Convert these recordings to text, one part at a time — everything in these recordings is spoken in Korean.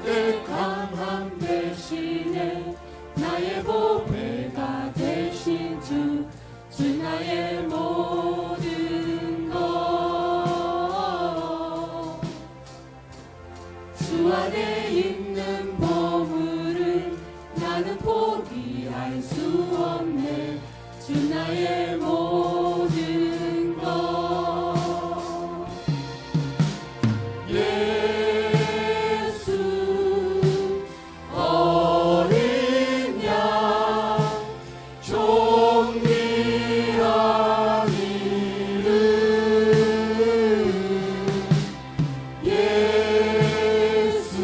때 강함 대신에 나의 보배가 되신 주 나의 모든 것. 주 안에 있는 보물을 나는 포기할 수 없네. 주 나의 모든 것. 예수 어린 양 존귀한 이름. 예수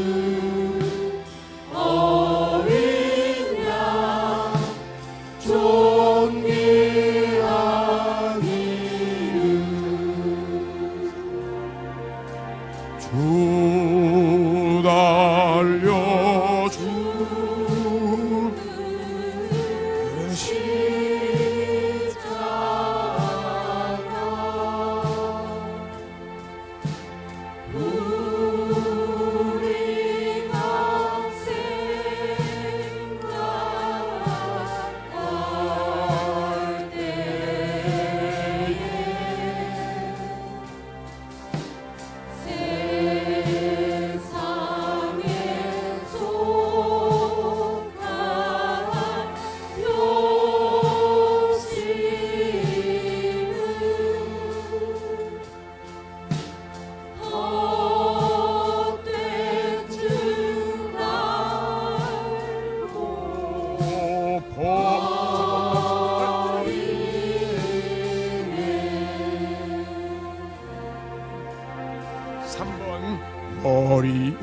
어린 양 존귀한 이름. 주 달려주 우리가 생각할 때에 세상에 속한 욕심은 헛된 줄 알고 버리네. 3번 머리에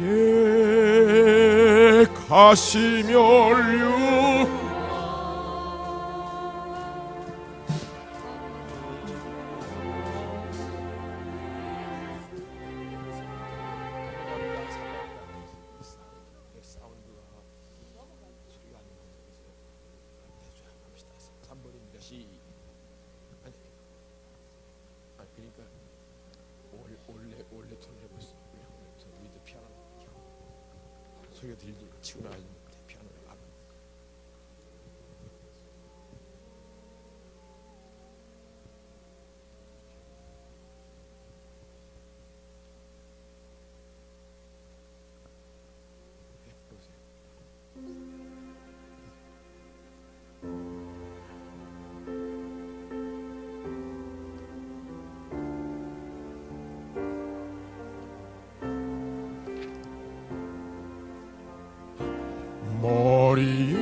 가시면류 그러니까 원래 톤을 해보겠습니다. 저 위드 피아노 소리가 들리지 치고 나가지 피아노를 안 합니다. 해보세요. 머리에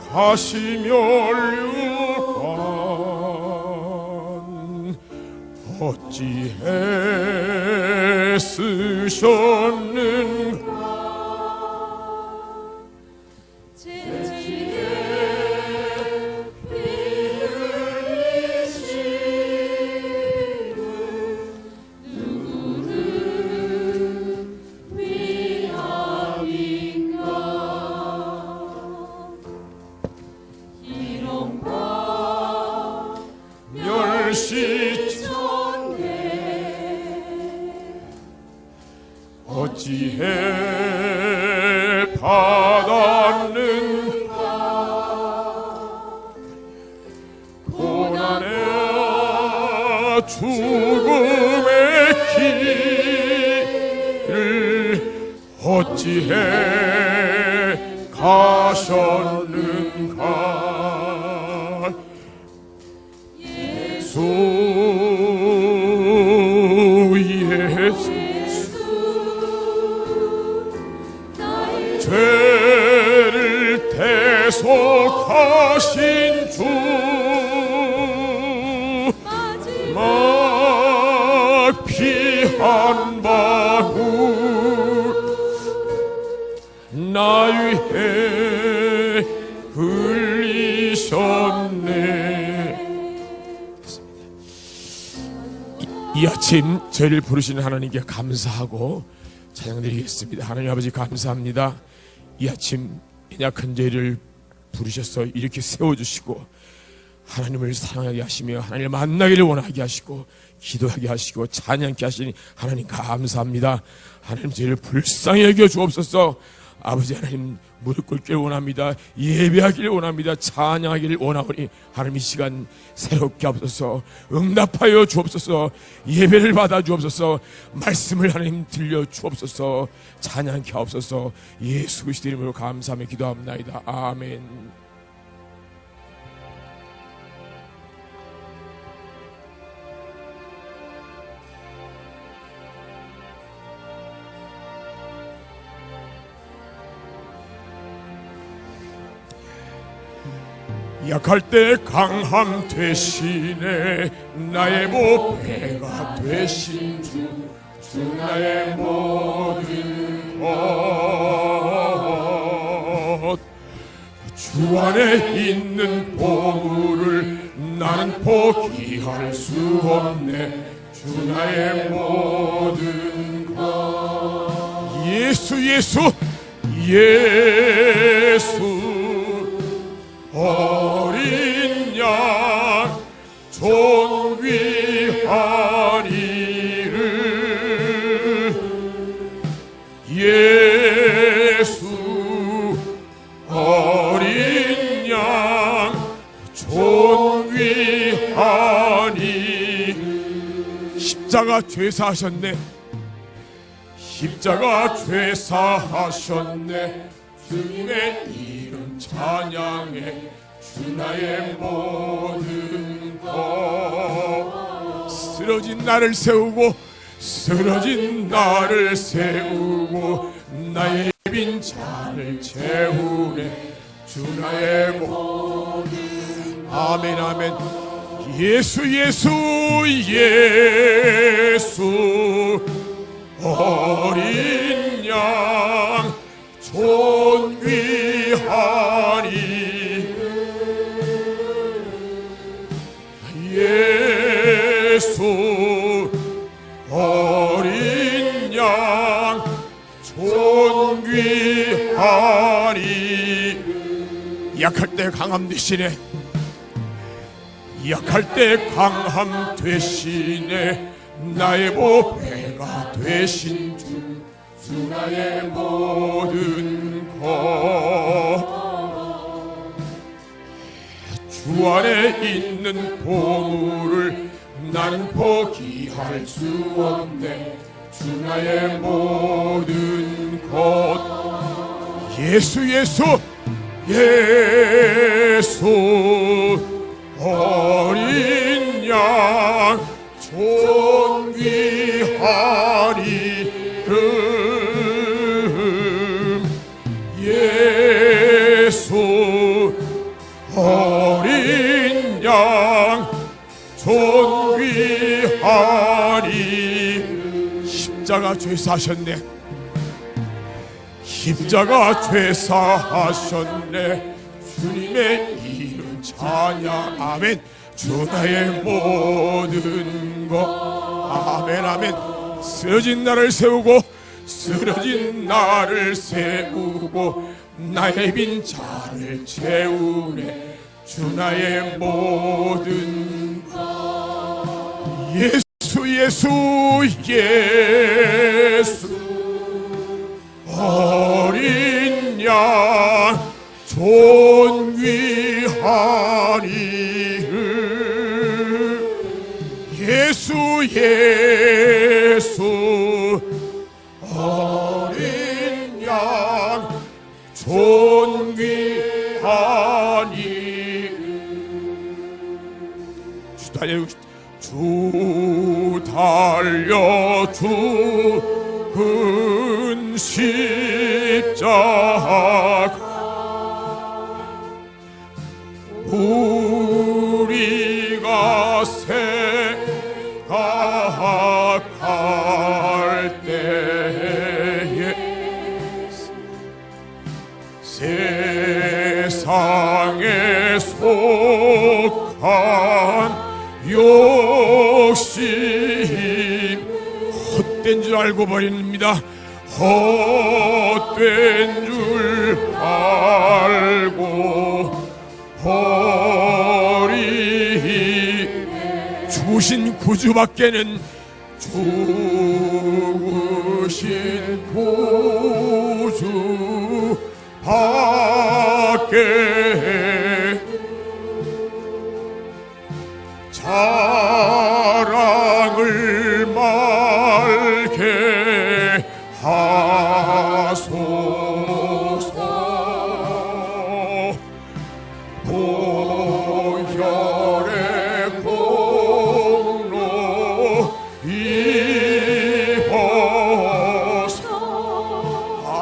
가시면류관 어찌해 쓰셨는가. 제지에 피 흘리시는 누구를 위함인가. 희롱과 멸시전에 어찌해 받았는가. 고난의 죽음의 길을 어찌해 가셨는가. 예수 죄를 대속하신 주 마지막 피 한 방울 나 위해 흘리셨네. 이 아침 저희를 부르시는 하나님께 감사하고 찬양드리겠습니다. 하나님 아버지 감사합니다. 이 아침 연약한 저희를 부르셔서 이렇게 세워주시고 하나님을 사랑하게 하시며 하나님을 만나기를 원하게 하시고 기도하게 하시고 찬양케 하시니 하나님 감사합니다. 하나님 저희를 불쌍히 여겨 주옵소서. 아버지 하나님 무릎 꿇기를 원합니다. 예배하기를 원합니다. 찬양하기를 원하오니 하나님 이 시간 새롭게 하옵소서. 응답하여 주옵소서. 예배를 받아 주옵소서. 말씀을 하나님 들려 주옵소서. 찬양케 하옵소서. 예수 그리스도 이름으로 감사하며 기도합나이다. 아멘. 약할 때 강함 되시네 나의 보배가 되신 주 나의 모든 것 주 안에 있는 보물을 나는 포기할 수 없네 주 나의 모든 것 예수 예수 어린 양 존귀하리를 예수 어린 양 존귀하니 십자가 죄사하셨네 십자가 죄사하셨네 주님의 이름 찬양해 주 나의 모든 것 쓰러진 나를 세우고 쓰러진 나를 세우고 나의 빈 잔을 채우네 주 나의 모든 아멘 아멘 예수 예수 예수 어린 양 존귀하니 예수 어린 양 존귀하니 약할 때 강함 되시네 약할 때 강함 되시네 나의 보배가 되신 주 나의 모든 것 주 안에 있는 보물을 나는 포기할 수 없네 주 나의 모든 것 예수 예수 예수 어린 양 존귀하리름 예수 어린 양 존귀하리 십자가 죄사하셨네 십자가 죄사하셨네 주님의 이름 찬양 아멘 주 나의 모든 것 아멘 아멘 쓰러진 나를 세우고 쓰러진 나를 세우고 나의 빈 잔을 채우네 주 나의 모든 것 예수 예수 예수 어린 양 존귀하리 예수 예수 어린 양 존귀하니 주 달려 죽은 십자가 우리가 생각할 때에 세상에 속한 욕심 헛된 줄 알고 버립니다. 헛된 줄 알고 버리 오신 구주밖에는 죽으신 구주 밖에 자랑을 말게 하소서. 보혈의 공로 입어서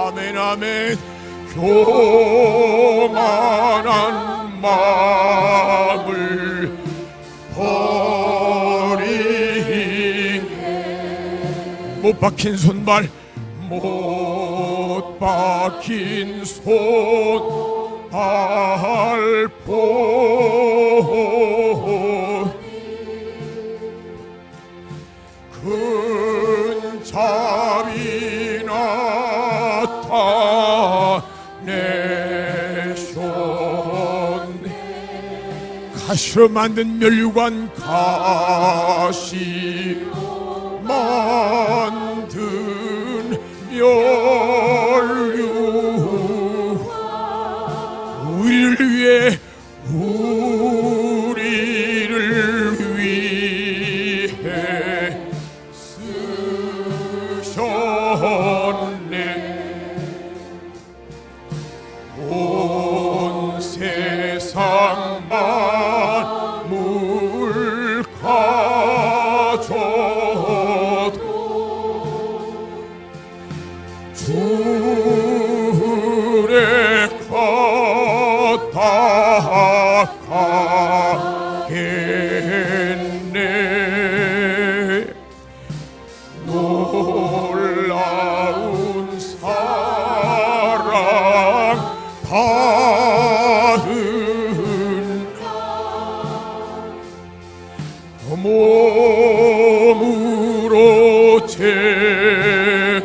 아멘 아멘. 교만한 마음을 버리게 못 박힌 손발 못 박힌 손발 보 큰 자비 나타내셨네. 가시로 만든 멸류관 가시로 만든 멸류관 우리를 위해 쓰셨네. 온 세상 만물 가져도 주의 걷다 가겠네. 놀라운 사랑 받은 몸으로 재물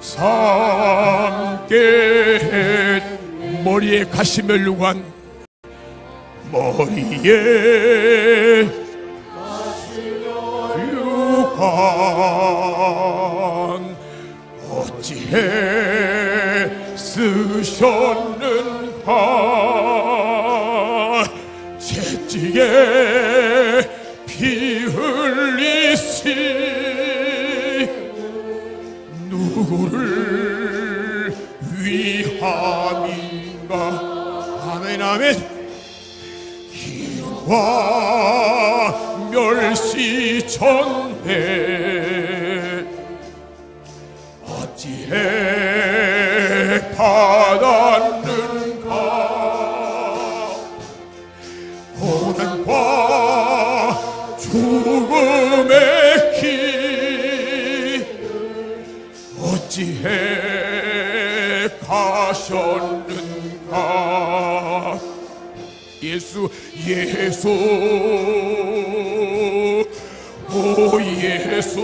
삼게 머리에 가시멜루관 머리에 유관 어찌해 쓰셨는가. 채찍에 피 흘리시 누구를 위함인가. 아멘 아멘. 와 멸시 전배 어찌해 받았는가. 고난과 죽음의 길 어찌해 가셨는가. 예수 예수 오 예수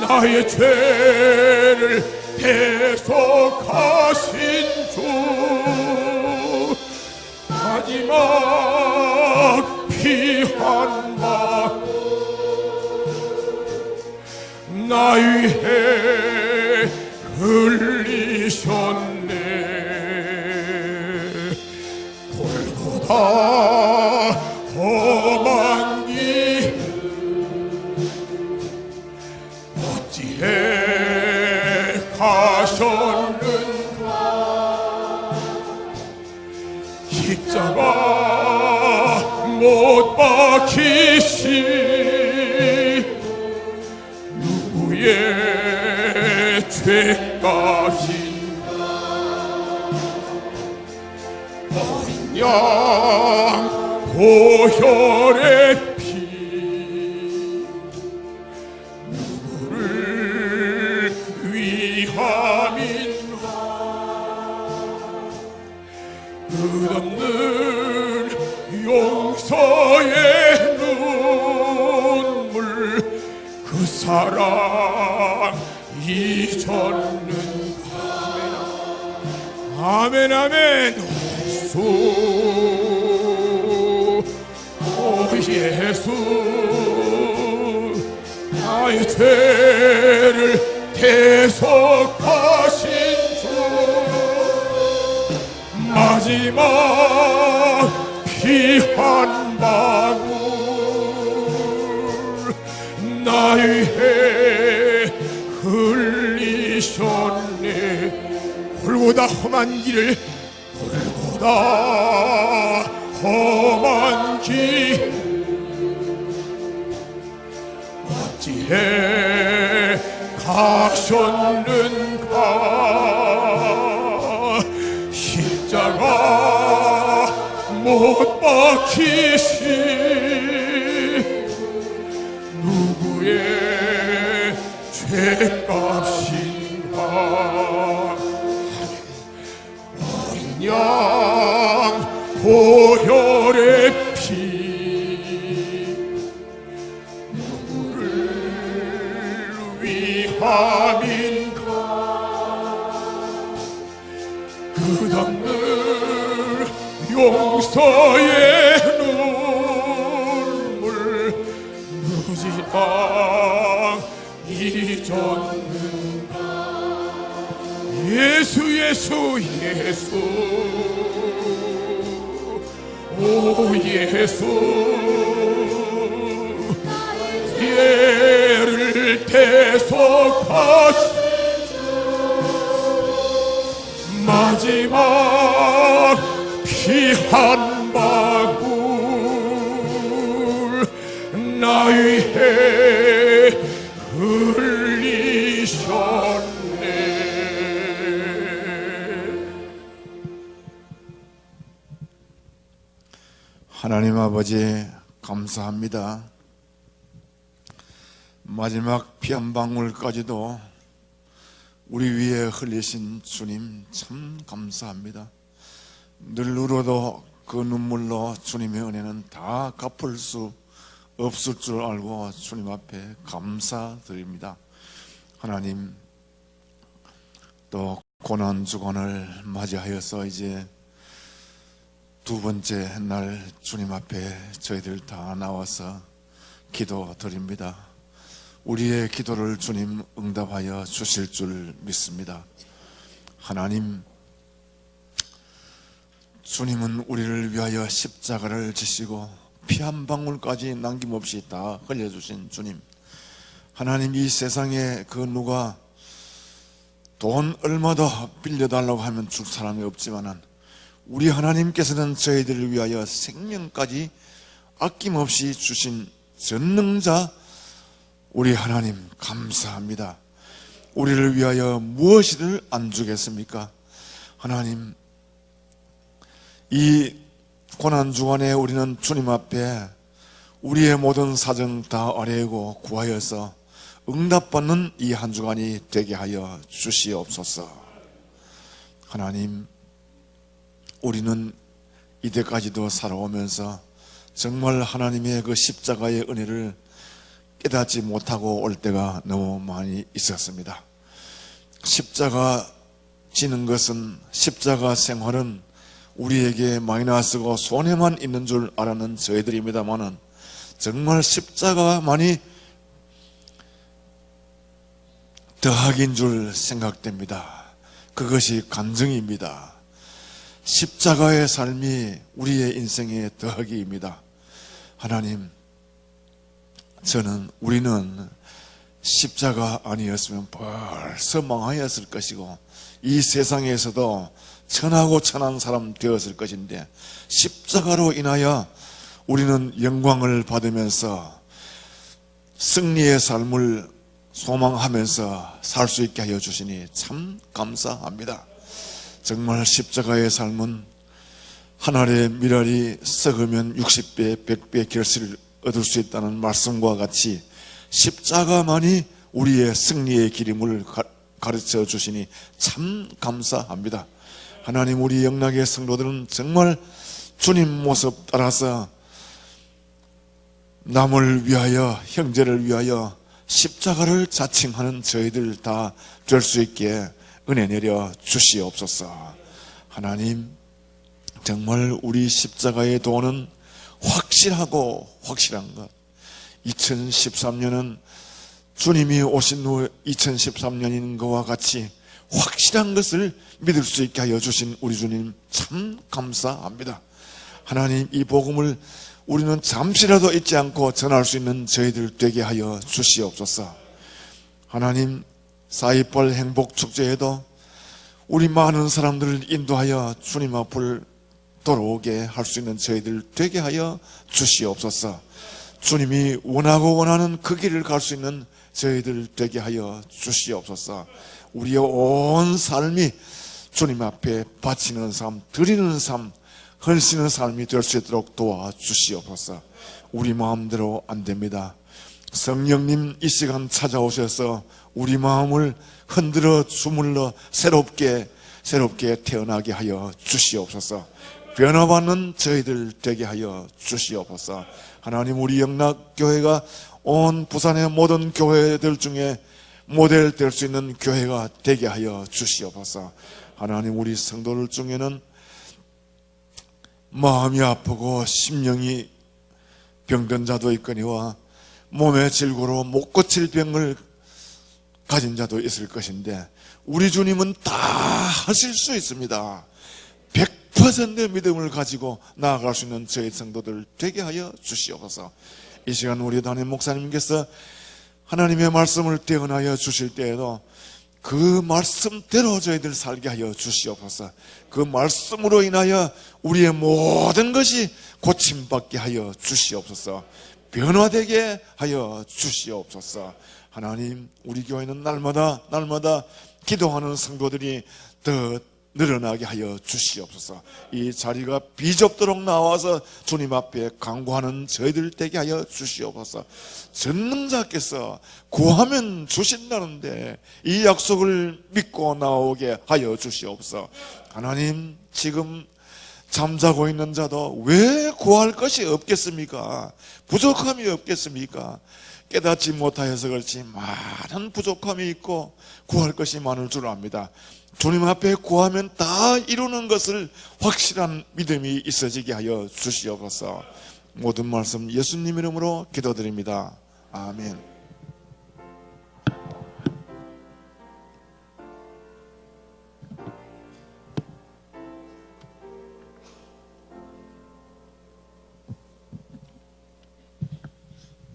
나의 죄를 대속하신 주 마지막 피 한 방 나 위해 흘리셨네. 골고다 험한 길 어찌해 가셨는가. 십자가 못 박히시 누구의 죄까지 어린 양 보혈의 피 누구를 위함인가. 끝없는 용서의 눈물 그 사랑 잊었는가. 아멘 아멘. 오 예수 나의 죄를 대속하신 주 마지막 피 한 방울 나 위해 흘리셨네 홀보다 험한 길을 홀보다 험한 길 어찌해 가셨는가 십자가 못 박히신 누구의 죄값인가 어린 양 보혈의 피 누구를 위함인가 끝없는 용서의 눈물 무지방 잊었는가 예수 예수 예수 오 예수 죄를 대속하시 마지막 피 한 방울 나 위해 흘리셨네. 하나님 아버지 감사합니다. 마지막 피 한 방울까지도 우리 위에 흘리신 주님 참 감사합니다. 늘 울어도 그 눈물로 주님의 은혜는 다 갚을 수 없을 줄 알고 주님 앞에 감사드립니다. 하나님 또 고난주간을 맞이하여서 이제 두 번째 날 주님 앞에 저희들 다 나와서 기도드립니다. 우리의 기도를 주님 응답하여 주실 줄 믿습니다. 하나님, 주님은 우리를 위하여 십자가를 지시고 피 한 방울까지 남김없이 다 흘려주신 주님. 하나님, 이 세상에 그 누가 돈 얼마도 빌려달라고 하면 줄 사람이 없지만은 우리 하나님께서는 저희들을 위하여 생명까지 아낌없이 주신 전능자 우리 하나님 감사합니다. 우리를 위하여 무엇이를 안 주겠습니까? 하나님, 이 고난주간에 우리는 주님 앞에 우리의 모든 사정 다 아뢰고 구하여서 응답받는 이 한 주간이 되게 하여 주시옵소서. 하나님, 우리는 이때까지도 살아오면서 정말 하나님의 그 십자가의 은혜를 깨닫지 못하고 올 때가 너무 많이 있었습니다. 십자가 지는 것은, 십자가 생활은 우리에게 마이너스고 손해만 있는 줄 알았는 저희들입니다만은 정말 십자가만이 더하기인 줄 생각됩니다. 그것이 간증입니다. 십자가의 삶이 우리의 인생의 더하기입니다. 하나님, 우리는 십자가 아니었으면 벌써 망하였을 것이고 이 세상에서도 천하고 천한 사람 되었을 것인데 십자가로 인하여 우리는 영광을 받으면서 승리의 삶을 소망하면서 살 수 있게 하여 주시니 참 감사합니다. 정말 십자가의 삶은 한 알의 밀알이 썩으면 60배, 100배 결실을 얻을 수 있다는 말씀과 같이 십자가만이 우리의 승리의 길임을 가르쳐 주시니 참 감사합니다. 하나님, 우리 영락의 성도들은 정말 주님 모습 따라서 남을 위하여, 형제를 위하여 십자가를 자칭하는 저희들 다 될 수 있게 은혜 내려 주시옵소서. 하나님, 정말 우리 십자가의 도는 확실하고 확실한 것. 2013년은 주님이 오신 후 2013년인 것과 같이 확실한 것을 믿을 수 있게 하여 주신 우리 주님 참 감사합니다. 하나님, 이 복음을 우리는 잠시라도 잊지 않고 전할 수 있는 저희들 되게 하여 주시옵소서. 하나님, 4.28 행복축제에도 우리 많은 사람들을 인도하여 주님 앞을 돌아오게 할 수 있는 저희들 되게 하여 주시옵소서. 주님이 원하고 원하는 그 길을 갈 수 있는 저희들 되게 하여 주시옵소서. 우리의 온 삶이 주님 앞에 바치는 삶, 드리는 삶, 헌신의 삶이 될 수 있도록 도와주시옵소서. 우리 마음대로 안 됩니다. 성령님 이 시간 찾아오셔서 우리 마음을 흔들어 주물러 새롭게 태어나게 하여 주시옵소서. 변화받는 저희들 되게 하여 주시옵소서. 하나님, 우리 영락교회가 온 부산의 모든 교회들 중에 모델 될 수 있는 교회가 되게 하여 주시옵소서. 하나님, 우리 성도들 중에는 마음이 아프고 심령이 병든 자도 있거니와 몸의 질고로 못 고칠 병을 가진 자도 있을 것인데 우리 주님은 다 하실 수 있습니다. 100% 믿음을 가지고 나아갈 수 있는 저희 성도들 되게 하여 주시옵소서. 이 시간 우리 담임 목사님께서 하나님의 말씀을 대언하여 주실 때에도 그 말씀대로 저희들 살게 하여 주시옵소서. 그 말씀으로 인하여 우리의 모든 것이 고침받게 하여 주시옵소서. 변화되게 하여 주시옵소서. 하나님, 우리 교회는 날마다 기도하는 성도들이 더 늘어나게 하여 주시옵소서. 이 자리가 비좁도록 나와서 주님 앞에 간구하는 저희들 되게 하여 주시옵소서. 전능자께서 구하면 주신다는데 이 약속을 믿고 나오게 하여 주시옵소서. 하나님, 지금 잠자고 있는 자도 왜 구할 것이 없겠습니까? 부족함이 없겠습니까? 깨닫지 못하여서 그렇지 많은 부족함이 있고 구할 것이 많을 줄 압니다. 주님 앞에 구하면 다 이루는 것을 확실한 믿음이 있어지게 하여 주시옵소서. 모든 말씀 예수님 이름으로 기도드립니다. 아멘.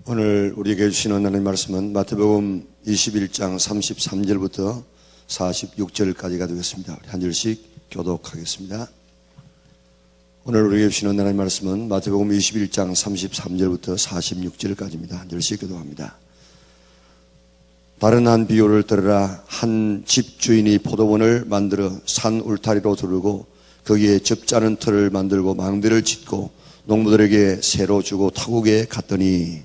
오늘 우리에게 주시는 하나님의 말씀은 마태복음 21장 33절부터 46절까지가 되겠습니다. 한 절씩 교독하겠습니다. 오늘 우리에게 주시는 하나님의 말씀은 마태복음 21장 33절부터 46절까지입니다. 한 절씩 교독합니다. 다른 한 비유를 들으라. 한 집 주인이 포도원을 만들어 산 울타리로 두르고 거기에 접자는 틀을 만들고 망대를 짓고 농부들에게 새로 주고 타국에 갔더니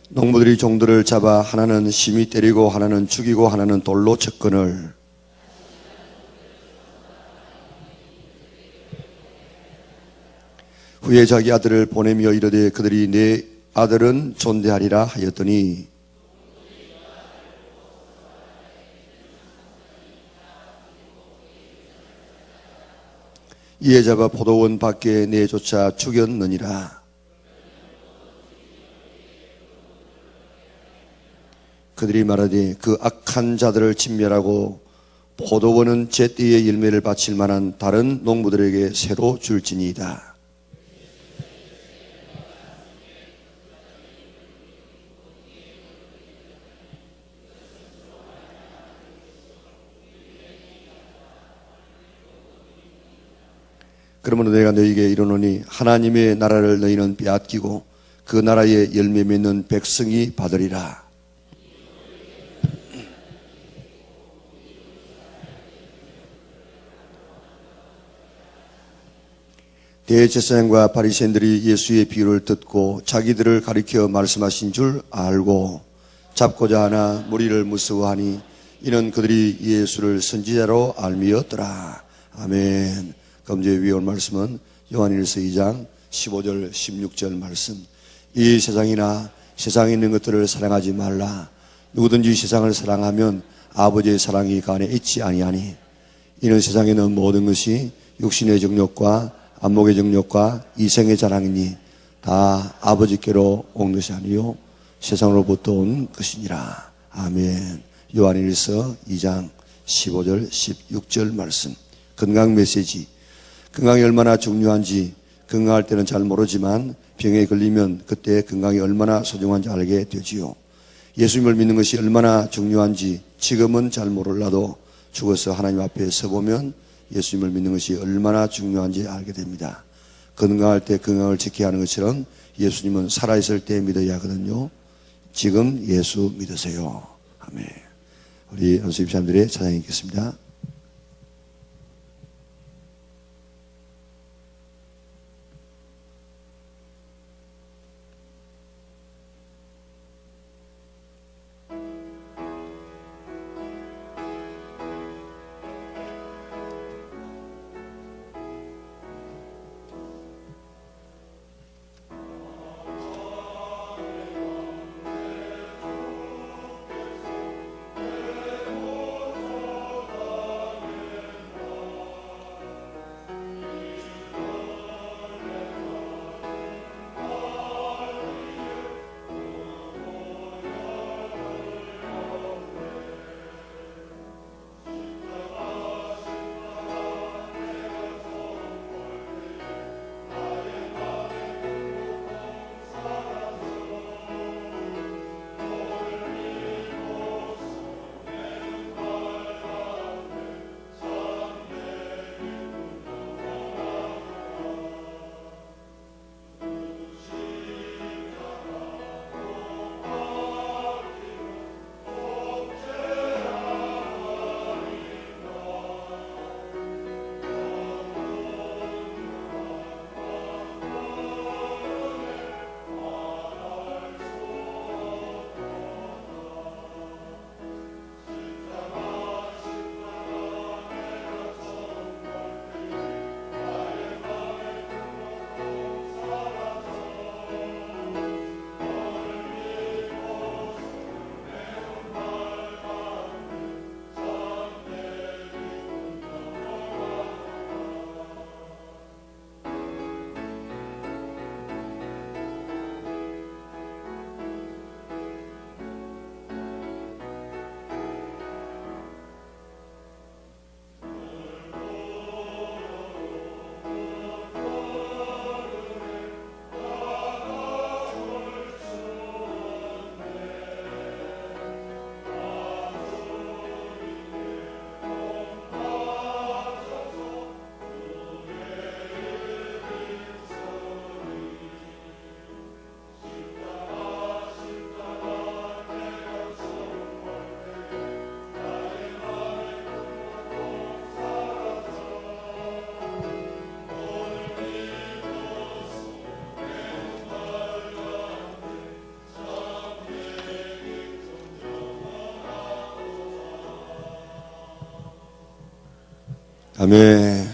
농부들이 종들을 잡아 하나는 심히 때리고 하나는 죽이고 하나는 돌로 쳤거늘 후에 자기 아들을 보내며 이르되 그들이 내 아들은 존대하리라 하였더니 이에 잡아 포도원 밖에 내쫓아 죽였느니라. 그들이 말하되 그 악한 자들을 진멸하고 포도원은 제때의 열매를 바칠 만한 다른 농부들에게 새로 줄지니이다. 그러므로 내가 너희에게 이르노니 하나님의 나라를 너희는 빼앗기고 그 나라의 열매 맺는 백성이 받으리라. 대제사장과 바리새인들이 예수의 비유를 듣고 자기들을 가리켜 말씀하신 줄 알고 잡고자 하나 무리를 무서워하니 이는 그들이 예수를 선지자로 알미었더라. 아멘. 그럼 이제 위에 올 말씀은 요한일서 2장 15절 16절 말씀. 이 세상이나 세상에 있는 것들을 사랑하지 말라. 누구든지 세상을 사랑하면 아버지의 사랑이 그 안에 있지 아니하니 이는 세상에 있는 모든 것이 육신의 정욕과 안목의 정욕과 이생의 자랑이니 다 아버지께로 온 것이 아니요 세상으로부터 온 것이니라. 아멘. 요한일서 2장 15절 16절 말씀. 건강 메시지. 건강이 얼마나 중요한지 건강할 때는 잘 모르지만 병에 걸리면 그때 건강이 얼마나 소중한지 알게 되지요. 예수님을 믿는 것이 얼마나 중요한지 지금은 잘 몰라도 죽어서 하나님 앞에 서보면 예수님을 믿는 것이 얼마나 중요한지 알게 됩니다. 건강할 때 건강을 지켜야 하는 것처럼 예수님은 살아있을 때 믿어야 하거든요. 지금 예수 믿으세요. 아멘. 우리 연수 입사님들의 찬양이 있겠습니다. 아멘.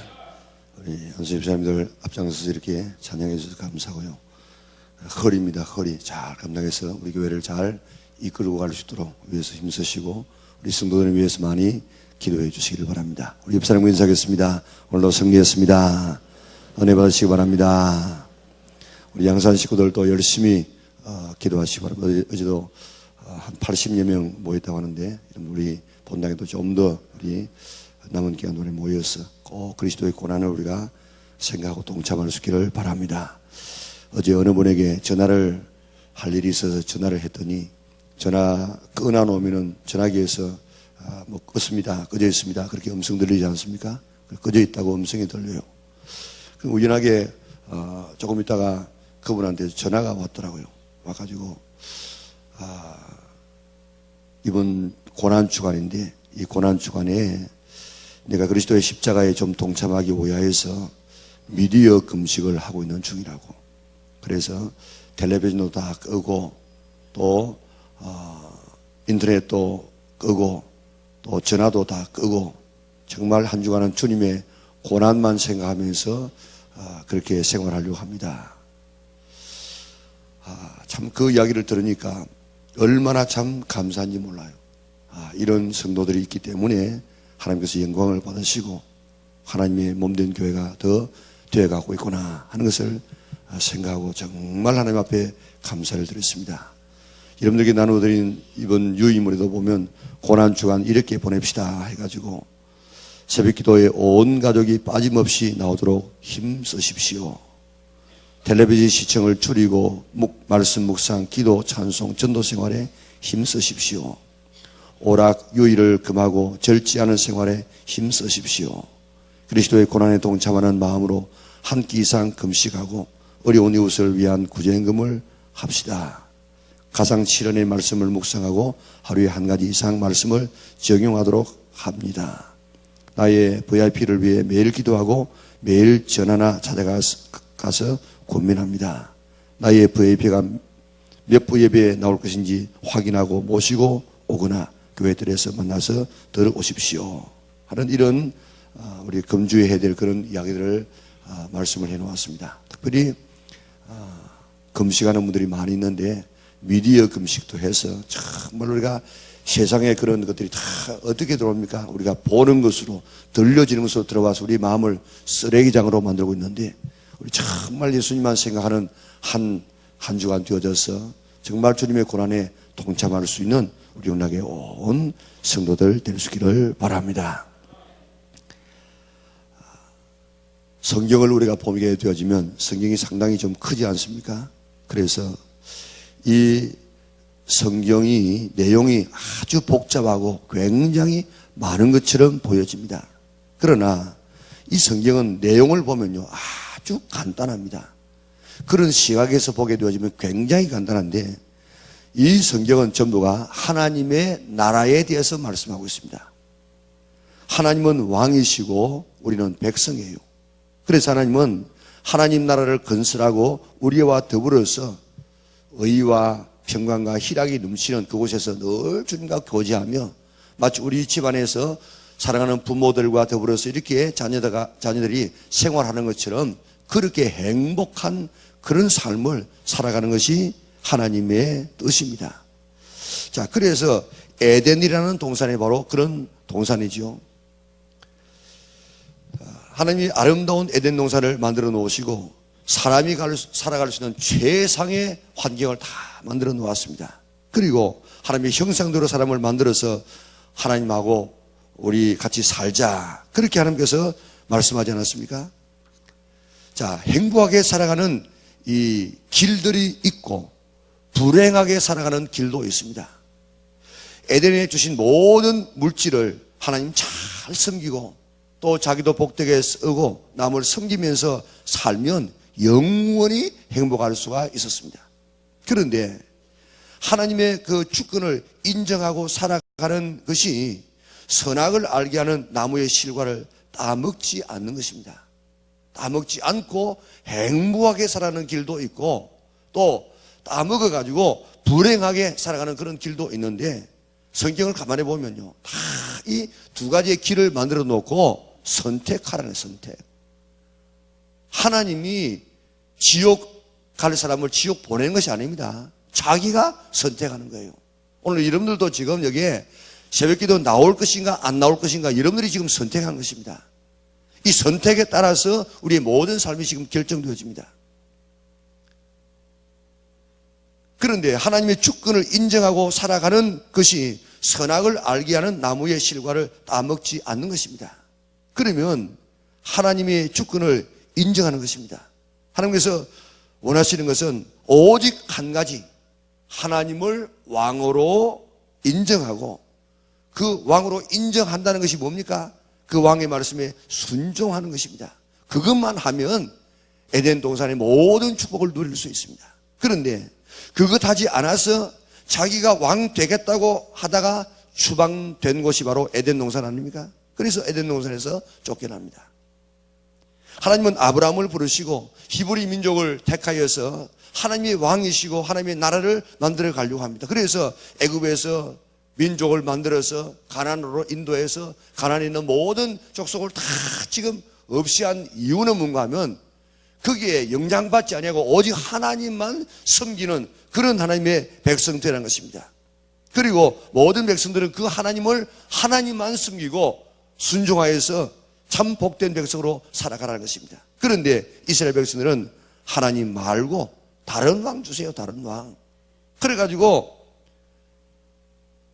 우리 연수 집사님들 앞장서서 이렇게 찬양해 주셔서 감사하고요. 허리입니다. 허리 잘 감당해서 우리 교회를 잘 이끌고 갈 수 있도록 위해서 힘쓰시고 우리 성도들을 위해서 많이 기도해 주시기를 바랍니다. 우리 옆사람과 인사하겠습니다. 오늘도 성리했습니다. 은혜 받으시기 바랍니다. 우리 양산 식구들도 열심히 기도하시기 바랍니다. 어제도 한 80여 명 모였다고 하는데 우리 본당에도 좀 더 우리 남은 기간 동안에 모여서 꼭 그리스도의 고난을 우리가 생각하고 동참할 수 있기를 바랍니다. 어제 어느 분에게 전화를 할 일이 있어서 전화를 했더니 전화 끊어 놓으면은 전화기에서 뭐 껐습니다, 꺼져 있습니다 그렇게 음성 들리지 않습니까? 꺼져 있다고 음성이 들려요. 그럼 우연하게 조금 있다가 그분한테 전화가 왔더라고요. 와가지고 이번 고난 주간인데 이 고난 주간에 내가 그리스도의 십자가에 좀 동참하기 위하여서 미디어 금식을 하고 있는 중이라고. 그래서 텔레비전도 다 끄고 또 인터넷도 끄고 또 전화도 다 끄고 정말 한 주간은 주님의 고난만 생각하면서 그렇게 생활하려고 합니다. 참 그 이야기를 들으니까 얼마나 참 감사한지 몰라요. 이런 성도들이 있기 때문에 하나님께서 영광을 받으시고 하나님의 몸된 교회가 더 되어가고 있구나 하는 것을 생각하고 정말 하나님 앞에 감사를 드렸습니다. 여러분들에게 나눠드린 이번 유이물에도 보면 고난주간 이렇게 보냅시다 해가지고 새벽기도에 온 가족이 빠짐없이 나오도록 힘쓰십시오. 텔레비전 시청을 줄이고 말씀 묵상, 기도, 찬송, 전도 생활에 힘쓰십시오. 오락, 유의를 금하고 절지 않은 생활에 힘쓰십시오. 그리스도의 고난에 동참하는 마음으로 한 끼 이상 금식하고 어려운 이웃을 위한 구제임금을 합시다. 가상 7원의 말씀을 묵상하고 하루에 한 가지 이상 말씀을 적용하도록 합니다. 나의 VIP를 위해 매일 기도하고 매일 전화나 찾아가서 고민합니다. 나의 VIP가 몇 부 예배에 나올 것인지 확인하고 모시고 오거나 교회들에서 만나서 들어오십시오 하는 이런 우리 금주에 해야 될 그런 이야기들을 말씀을 해놓았습니다. 특별히 금식하는 분들이 많이 있는데 미디어 금식도 해서 정말 우리가 세상에 그런 것들이 다 어떻게 들어옵니까? 우리가 보는 것으로 들려지는 것으로 들어와서 우리 마음을 쓰레기장으로 만들고 있는데 우리 정말 예수님만 생각하는 한 주간 되어져서 정말 주님의 고난에 동참할 수 있는 우리 영락에 온 성도들 될 수 있기를 바랍니다. 성경을 우리가 보게 되어지면 성경이 상당히 좀 크지 않습니까? 그래서 이 성경이 내용이 아주 복잡하고 굉장히 많은 것처럼 보여집니다. 그러나 이 성경은 내용을 보면요 아주 간단합니다. 그런 시각에서 보게 되어지면 굉장히 간단한데 이 성경은 전부가 하나님의 나라에 대해서 말씀하고 있습니다. 하나님은 왕이시고 우리는 백성이에요. 그래서 하나님은 하나님 나라를 건설하고 우리와 더불어서 의와 평강과 희락이 넘치는 그곳에서 늘 주님과 교제하며 마치 우리 집안에서 사랑하는 부모들과 더불어서 이렇게 자녀들이 생활하는 것처럼 그렇게 행복한 그런 삶을 살아가는 것이 하나님의 뜻입니다. 자, 그래서 에덴이라는 동산이 바로 그런 동산이죠. 하나님이 아름다운 에덴 동산을 만들어 놓으시고 사람이 살아갈 수 있는 최상의 환경을 다 만들어 놓았습니다. 그리고 하나님의 형상대로 사람을 만들어서 하나님하고 우리 같이 살자 그렇게 하나님께서 말씀하지 않았습니까? 자, 행복하게 살아가는 이 길들이 있고 불행하게 살아가는 길도 있습니다. 에덴에 주신 모든 물질을 하나님 잘 섬기고 또 자기도 복되게 쓰고 남을 섬기면서 살면 영원히 행복할 수가 있었습니다. 그런데 하나님의 그 주권을 인정하고 살아가는 것이 선악을 알게 하는 나무의 실과를 따먹지 않는 것입니다. 따먹지 않고 행복하게 살아가는 길도 있고 또 따먹어가지고 불행하게 살아가는 그런 길도 있는데 성경을 가만히 보면요 다 이 두 가지의 길을 만들어 놓고 선택하라는 선택. 하나님이 지옥 갈 사람을 지옥 보내는 것이 아닙니다. 자기가 선택하는 거예요. 오늘 여러분들도 지금 여기에 새벽기도 나올 것인가 안 나올 것인가 여러분들이 지금 선택한 것입니다. 이 선택에 따라서 우리의 모든 삶이 지금 결정되어집니다. 그런데 하나님의 주권을 인정하고 살아가는 것이 선악을 알게 하는 나무의 실과를 따먹지 않는 것입니다. 그러면 하나님의 주권을 인정하는 것입니다. 하나님께서 원하시는 것은 오직 한 가지, 하나님을 왕으로 인정하고 그 왕으로 인정한다는 것이 뭡니까? 그 왕의 말씀에 순종하는 것입니다. 그것만 하면 에덴 동산의 모든 축복을 누릴 수 있습니다. 그런데 그것 하지 않아서 자기가 왕 되겠다고 하다가 추방된 곳이 바로 에덴 동산 아닙니까? 그래서 에덴 동산에서 쫓겨납니다. 하나님은 아브라함을 부르시고 히브리 민족을 택하여서 하나님의 왕이시고 하나님의 나라를 만들어 가려고 합니다. 그래서 애굽에서 민족을 만들어서 가나안으로 인도해서 가나안에 있는 모든 족속을 다 지금 없이 한 이유는 뭔가 하면 거기에 영향받지 아니하고 오직 하나님만 섬기는 그런 하나님의 백성들이라는 것입니다. 그리고 모든 백성들은 그 하나님을 하나님만 섬기고 순종하여서 참 복된 백성으로 살아가라는 것입니다. 그런데 이스라엘 백성들은 하나님 말고 다른 왕 주세요, 다른 왕. 그래가지고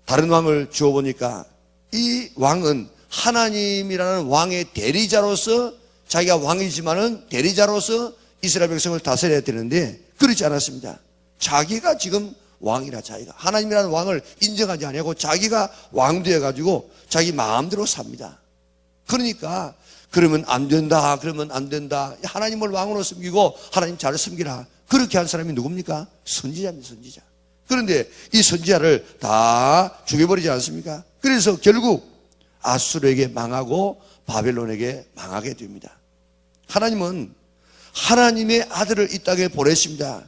다른 왕을 주어보니까 이 왕은 하나님이라는 왕의 대리자로서, 자기가 왕이지만은 대리자로서 이스라엘 백성을 다스려야 되는데 그렇지 않았습니다. 자기가 지금 왕이라, 자기가 하나님이라는 왕을 인정하지 않고 자기가 왕 되어가지고 자기 마음대로 삽니다. 그러니까 그러면 안 된다, 그러면 안 된다, 하나님을 왕으로 섬기고 하나님 잘 섬기라, 그렇게 한 사람이 누굽니까? 선지자입니다, 선지자. 그런데 이 선지자를 다 죽여버리지 않습니까? 그래서 결국 아수르에게 망하고 바벨론에게 망하게 됩니다. 하나님은 하나님의 아들을 이 땅에 보내십니다.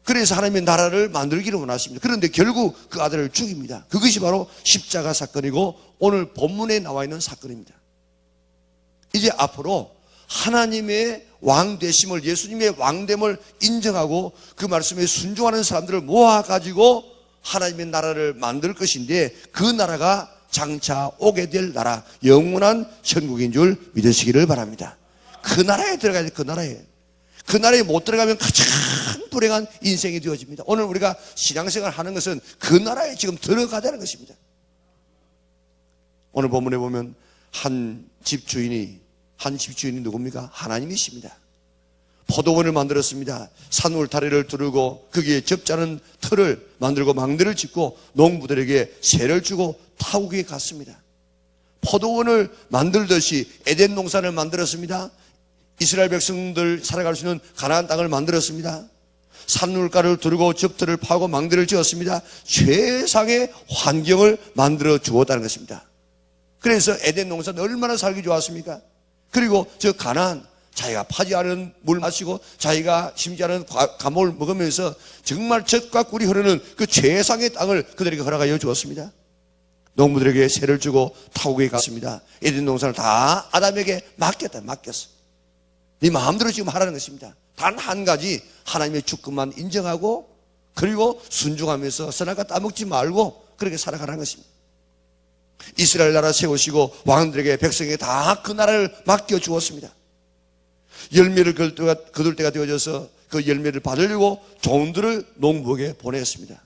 그래서 하나님의 나라를 만들기를 원하십니다. 그런데 결국 그 아들을 죽입니다. 그것이 바로 십자가 사건이고 오늘 본문에 나와 있는 사건입니다. 이제 앞으로 하나님의 왕 되심을, 예수님의 왕됨을 인정하고 그 말씀에 순종하는 사람들을 모아가지고 하나님의 나라를 만들 것인데, 그 나라가 장차 오게 될 나라, 영원한 천국인 줄 믿으시기를 바랍니다. 그 나라에 들어가야 돼, 그 나라에. 그 나라에 못 들어가면 가장 불행한 인생이 되어집니다. 오늘 우리가 신앙생활 하는 것은 그 나라에 지금 들어가자는 것입니다. 오늘 본문에 보면 한 집주인이 누굽니까? 하나님이십니다. 포도원을 만들었습니다. 산울타리를 두르고 거기에 접자는 틀을 만들고 망대를 짓고 농부들에게 세를 주고 타국에 갔습니다. 포도원을 만들듯이 에덴 농산을 만들었습니다. 이스라엘 백성들 살아갈 수 있는 가나안 땅을 만들었습니다. 산울가를 두르고 접들을 파고 망대를 지었습니다. 최상의 환경을 만들어 주었다는 것입니다. 그래서 에덴 농사는 얼마나 살기 좋았습니까? 그리고 저 가나안, 자기가 파지 않은 물 마시고 자기가 심지 않은 과목을 먹으면서 정말 젖과 꿀이 흐르는 그 최상의 땅을 그들에게 허락하여 주었습니다. 농부들에게 세를 주고 타국에 갔습니다. 에덴 농산을 다 아담에게 맡겼어. 네 마음대로 지금 하라는 것입니다. 단 한 가지, 하나님의 주권만 인정하고 그리고 순종하면서 선악과 따먹지 말고 그렇게 살아가라는 것입니다. 이스라엘 나라 세우시고 왕들에게, 백성에게 다 그 나라를 맡겨주었습니다. 열매를 거둘 때가 되어져서 그 열매를 받으려고 종들을 농부에게 보냈습니다.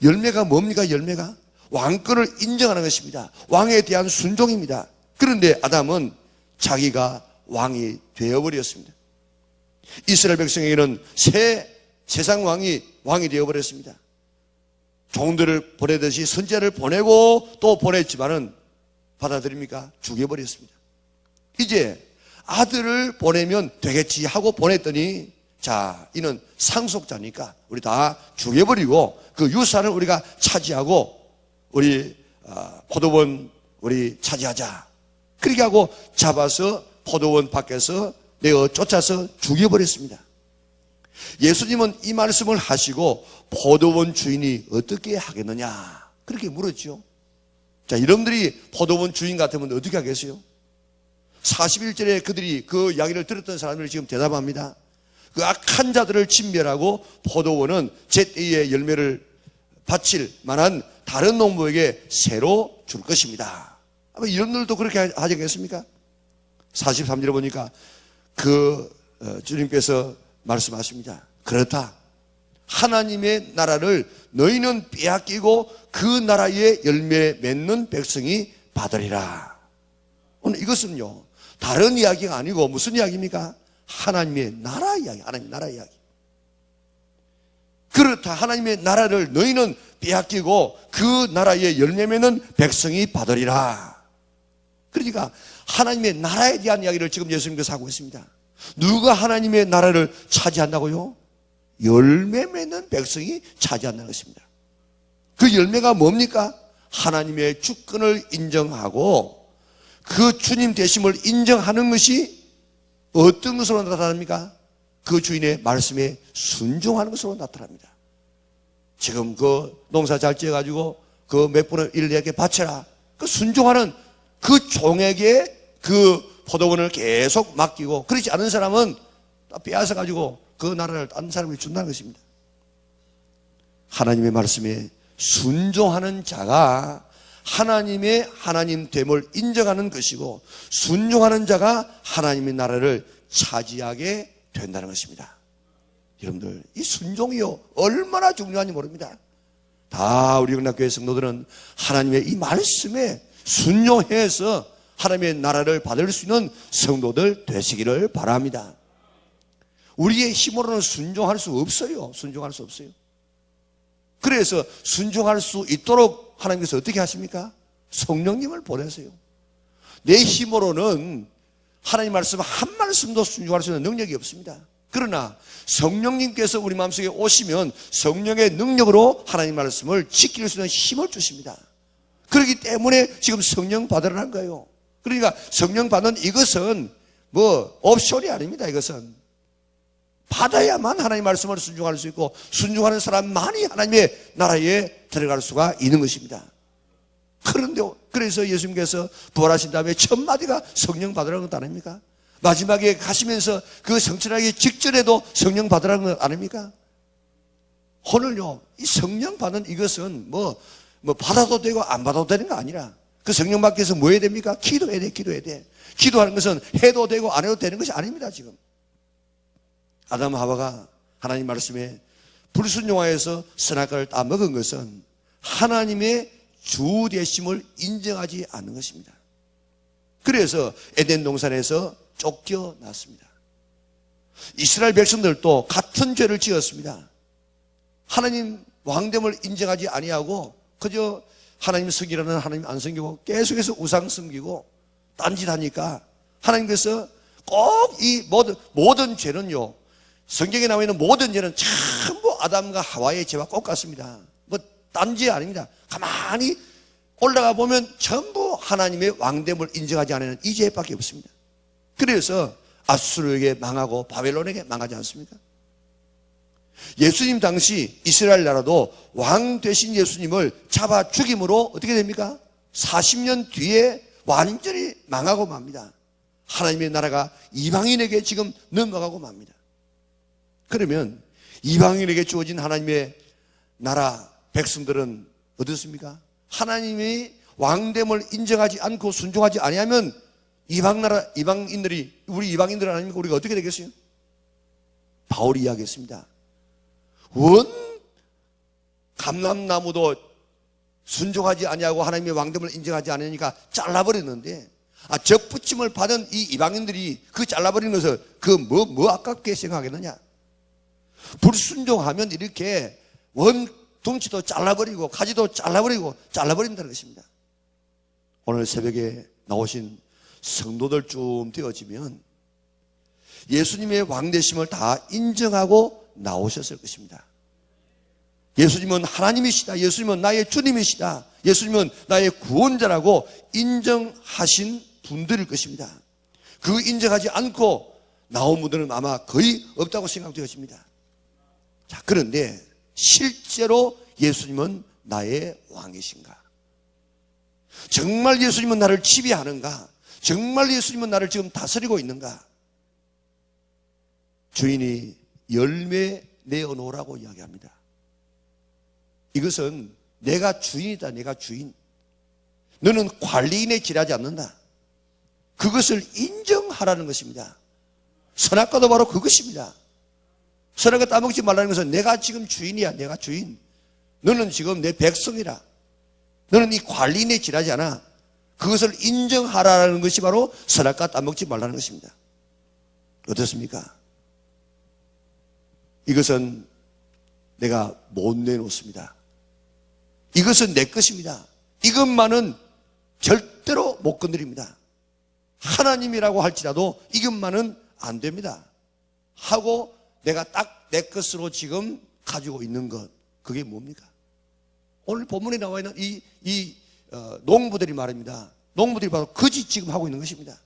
열매가 뭡니까? 열매가 왕권을 인정하는 것입니다. 왕에 대한 순종입니다. 그런데 아담은 자기가 왕이 되어버렸습니다. 이스라엘 백성에게는 세상 왕이 되어버렸습니다. 종들을 보내듯이 선지자를 보내고 또 보냈지만은 받아들입니까? 죽여버렸습니다. 이제 아들을 보내면 되겠지 하고 보냈더니, 자, 이는 상속자니까 우리 다 죽여버리고 그 유산을 우리가 차지하고 우리 포도원 우리 차지하자. 그렇게 하고 잡아서 포도원 밖에서 내어 쫓아서 죽여버렸습니다. 예수님은 이 말씀을 하시고 포도원 주인이 어떻게 하겠느냐 그렇게 물었죠. 자, 여러분들이 포도원 주인 같으면 어떻게 하겠어요? 41절에 그들이 그 이야기를 들었던 사람들이 지금 대답합니다. 그 악한 자들을 진멸하고 포도원은 제때에 열매를 바칠 만한 다른 농부에게 새로 줄 것입니다. 아마 여러분들도 그렇게 하겠습니까? 43절에 보니까 주님께서 말씀하십니다. 그렇다. 하나님의 나라를 너희는 빼앗기고 그 나라의 열매 맺는 백성이 받으리라. 오늘 이것은요, 다른 이야기가 아니고 무슨 이야기입니까? 하나님의 나라 이야기, 하나님의 나라 이야기. 그렇다. 하나님의 나라를 너희는 빼앗기고 그 나라의 열매 맺는 백성이 받으리라. 그러니까 하나님의 나라에 대한 이야기를 지금 예수님께서 하고 있습니다. 누가 하나님의 나라를 차지한다고요? 열매 맺는 백성이 차지한다는 것입니다. 그 열매가 뭡니까? 하나님의 주권을 인정하고 그 주님 되심을 인정하는 것이 어떤 것으로 나타납니까? 그 주인의 말씀에 순종하는 것으로 나타납니다. 지금 그 농사 잘 지어가지고 그 몇 분의 1 내게 바쳐라. 그 순종하는 그 종에게 그 포도원을 계속 맡기고, 그렇지 않은 사람은 빼앗아가지고 그 나라를 다른 사람에게 준다는 것입니다. 하나님의 말씀에 순종하는 자가 하나님의 하나님됨을 인정하는 것이고 순종하는 자가 하나님의 나라를 차지하게 된다는 것입니다. 여러분들, 이 순종이요 얼마나 중요한지 모릅니다. 다 우리 영락교회 성도들은 하나님의 이 말씀에 순종해서 하나님의 나라를 받을 수 있는 성도들 되시기를 바랍니다. 우리의 힘으로는 순종할 수 없어요. 순종할 수 없어요. 그래서 순종할 수 있도록 하나님께서 어떻게 하십니까? 성령님을 보내세요. 내 힘으로는 하나님 말씀 한 말씀도 순종할 수 있는 능력이 없습니다. 그러나 성령님께서 우리 마음속에 오시면 성령의 능력으로 하나님 말씀을 지킬 수 있는 힘을 주십니다. 그렇기 때문에 지금 성령 받으라는 거예요. 그러니까 성령 받는 이것은 뭐 옵션이 아닙니다. 이것은 받아야만 하나님 말씀을 순종할 수 있고 순종하는 사람만이 하나님의 나라에 들어갈 수가 있는 것입니다. 그런데 그래서 예수님께서 부활하신 다음에 첫 마디가 성령 받으라는 것 아닙니까? 마지막에 가시면서 그 성천하기 직전에도 성령 받으라는 것 아닙니까? 오늘요, 이 성령 받는 이것은 뭐 받아도 되고 안 받아도 되는 거 아니라 그 성령 받기 위해서 뭐 해야 됩니까? 기도해야 돼, 기도해야 돼. 기도하는 것은 해도 되고 안 해도 되는 것이 아닙니다, 지금. 아담 하와가 하나님 말씀에 불순종하여서 선악과를 다 먹은 것은 하나님의 주 되심을 인정하지 않는 것입니다. 그래서 에덴 동산에서 쫓겨났습니다. 이스라엘 백성들도 같은 죄를 지었습니다. 하나님 왕됨을 인정하지 아니하고 그저 하나님 섬기라는 하나님 안 섬기고 계속해서 우상 섬기고 딴짓하니까 하나님께서 꼭 이 모든 죄는요, 성경에 나와 있는 모든 죄는 전부 아담과 하와의 죄와 똑같습니다. 뭐 딴죄 아닙니다. 가만히 올라가 보면 전부 하나님의 왕됨을 인정하지 않는 이 죄밖에 없습니다. 그래서 아수르에게 망하고 바벨론에게 망하지 않습니까? 예수님 당시 이스라엘 나라도 왕 되신 예수님을 잡아 죽임으로 어떻게 됩니까? 40년 뒤에 완전히 망하고 맙니다. 하나님의 나라가 이방인에게 지금 넘어가고 맙니다. 그러면 이방인에게 주어진 하나님의 나라 백성들은 어떻습니까? 하나님의 왕됨을 인정하지 않고 순종하지 아니하면 이방인들이 우리 이방인들 아닙니까? 우리가 어떻게 되겠어요? 바울이 이야기했습니다. 원 감람나무도 순종하지 아니하고 하나님의 왕됨을 인정하지 않으니까 잘라버렸는데 적붙임을 받은 이 이방인들이 그 잘라버린 것을 뭐 아깝게 생각하겠느냐? 불순종하면 이렇게 원 둥치도 잘라버리고 가지도 잘라버린다는 것입니다. 오늘 새벽에 나오신 성도들쯤 되어지면 예수님의 왕되심을 다 인정하고 나오셨을 것입니다. 예수님은 하나님이시다. 예수님은 나의 주님이시다. 예수님은 나의 구원자라고 인정하신 분들일 것입니다. 그 인정하지 않고 나온 분들은 아마 거의 없다고 생각되어집니다. 자, 그런데 실제로 예수님은 나의 왕이신가? 정말 예수님은 나를 지배하는가? 정말 예수님은 나를 지금 다스리고 있는가? 주인이 열매 내어놓으라고 이야기합니다. 이것은 내가 주인이다. 내가 주인. 너는 관리인에 지나지 않는다. 그것을 인정하라는 것입니다. 선악과도 바로 그것입니다. 선악과 따먹지 말라는 것은 내가 지금 주인이야. 내가 주인. 너는 지금 내 백성이라. 너는 이 관리인에 지나지 않아. 그것을 인정하라는 것이 바로 선악과 따먹지 말라는 것입니다. 어떻습니까? 이것은 내가 못 내놓습니다. 이것은 내 것입니다. 이것만은 절대로 못 건드립니다. 하나님이라고 할지라도 이것만은 안 됩니다. 하고 내가 딱 내 것으로 지금 가지고 있는 것, 그게 뭡니까? 오늘 본문에 나와 있는 이 농부들이 말입니다. 농부들이 바로 거짓 지금 하고 있는 것입니다.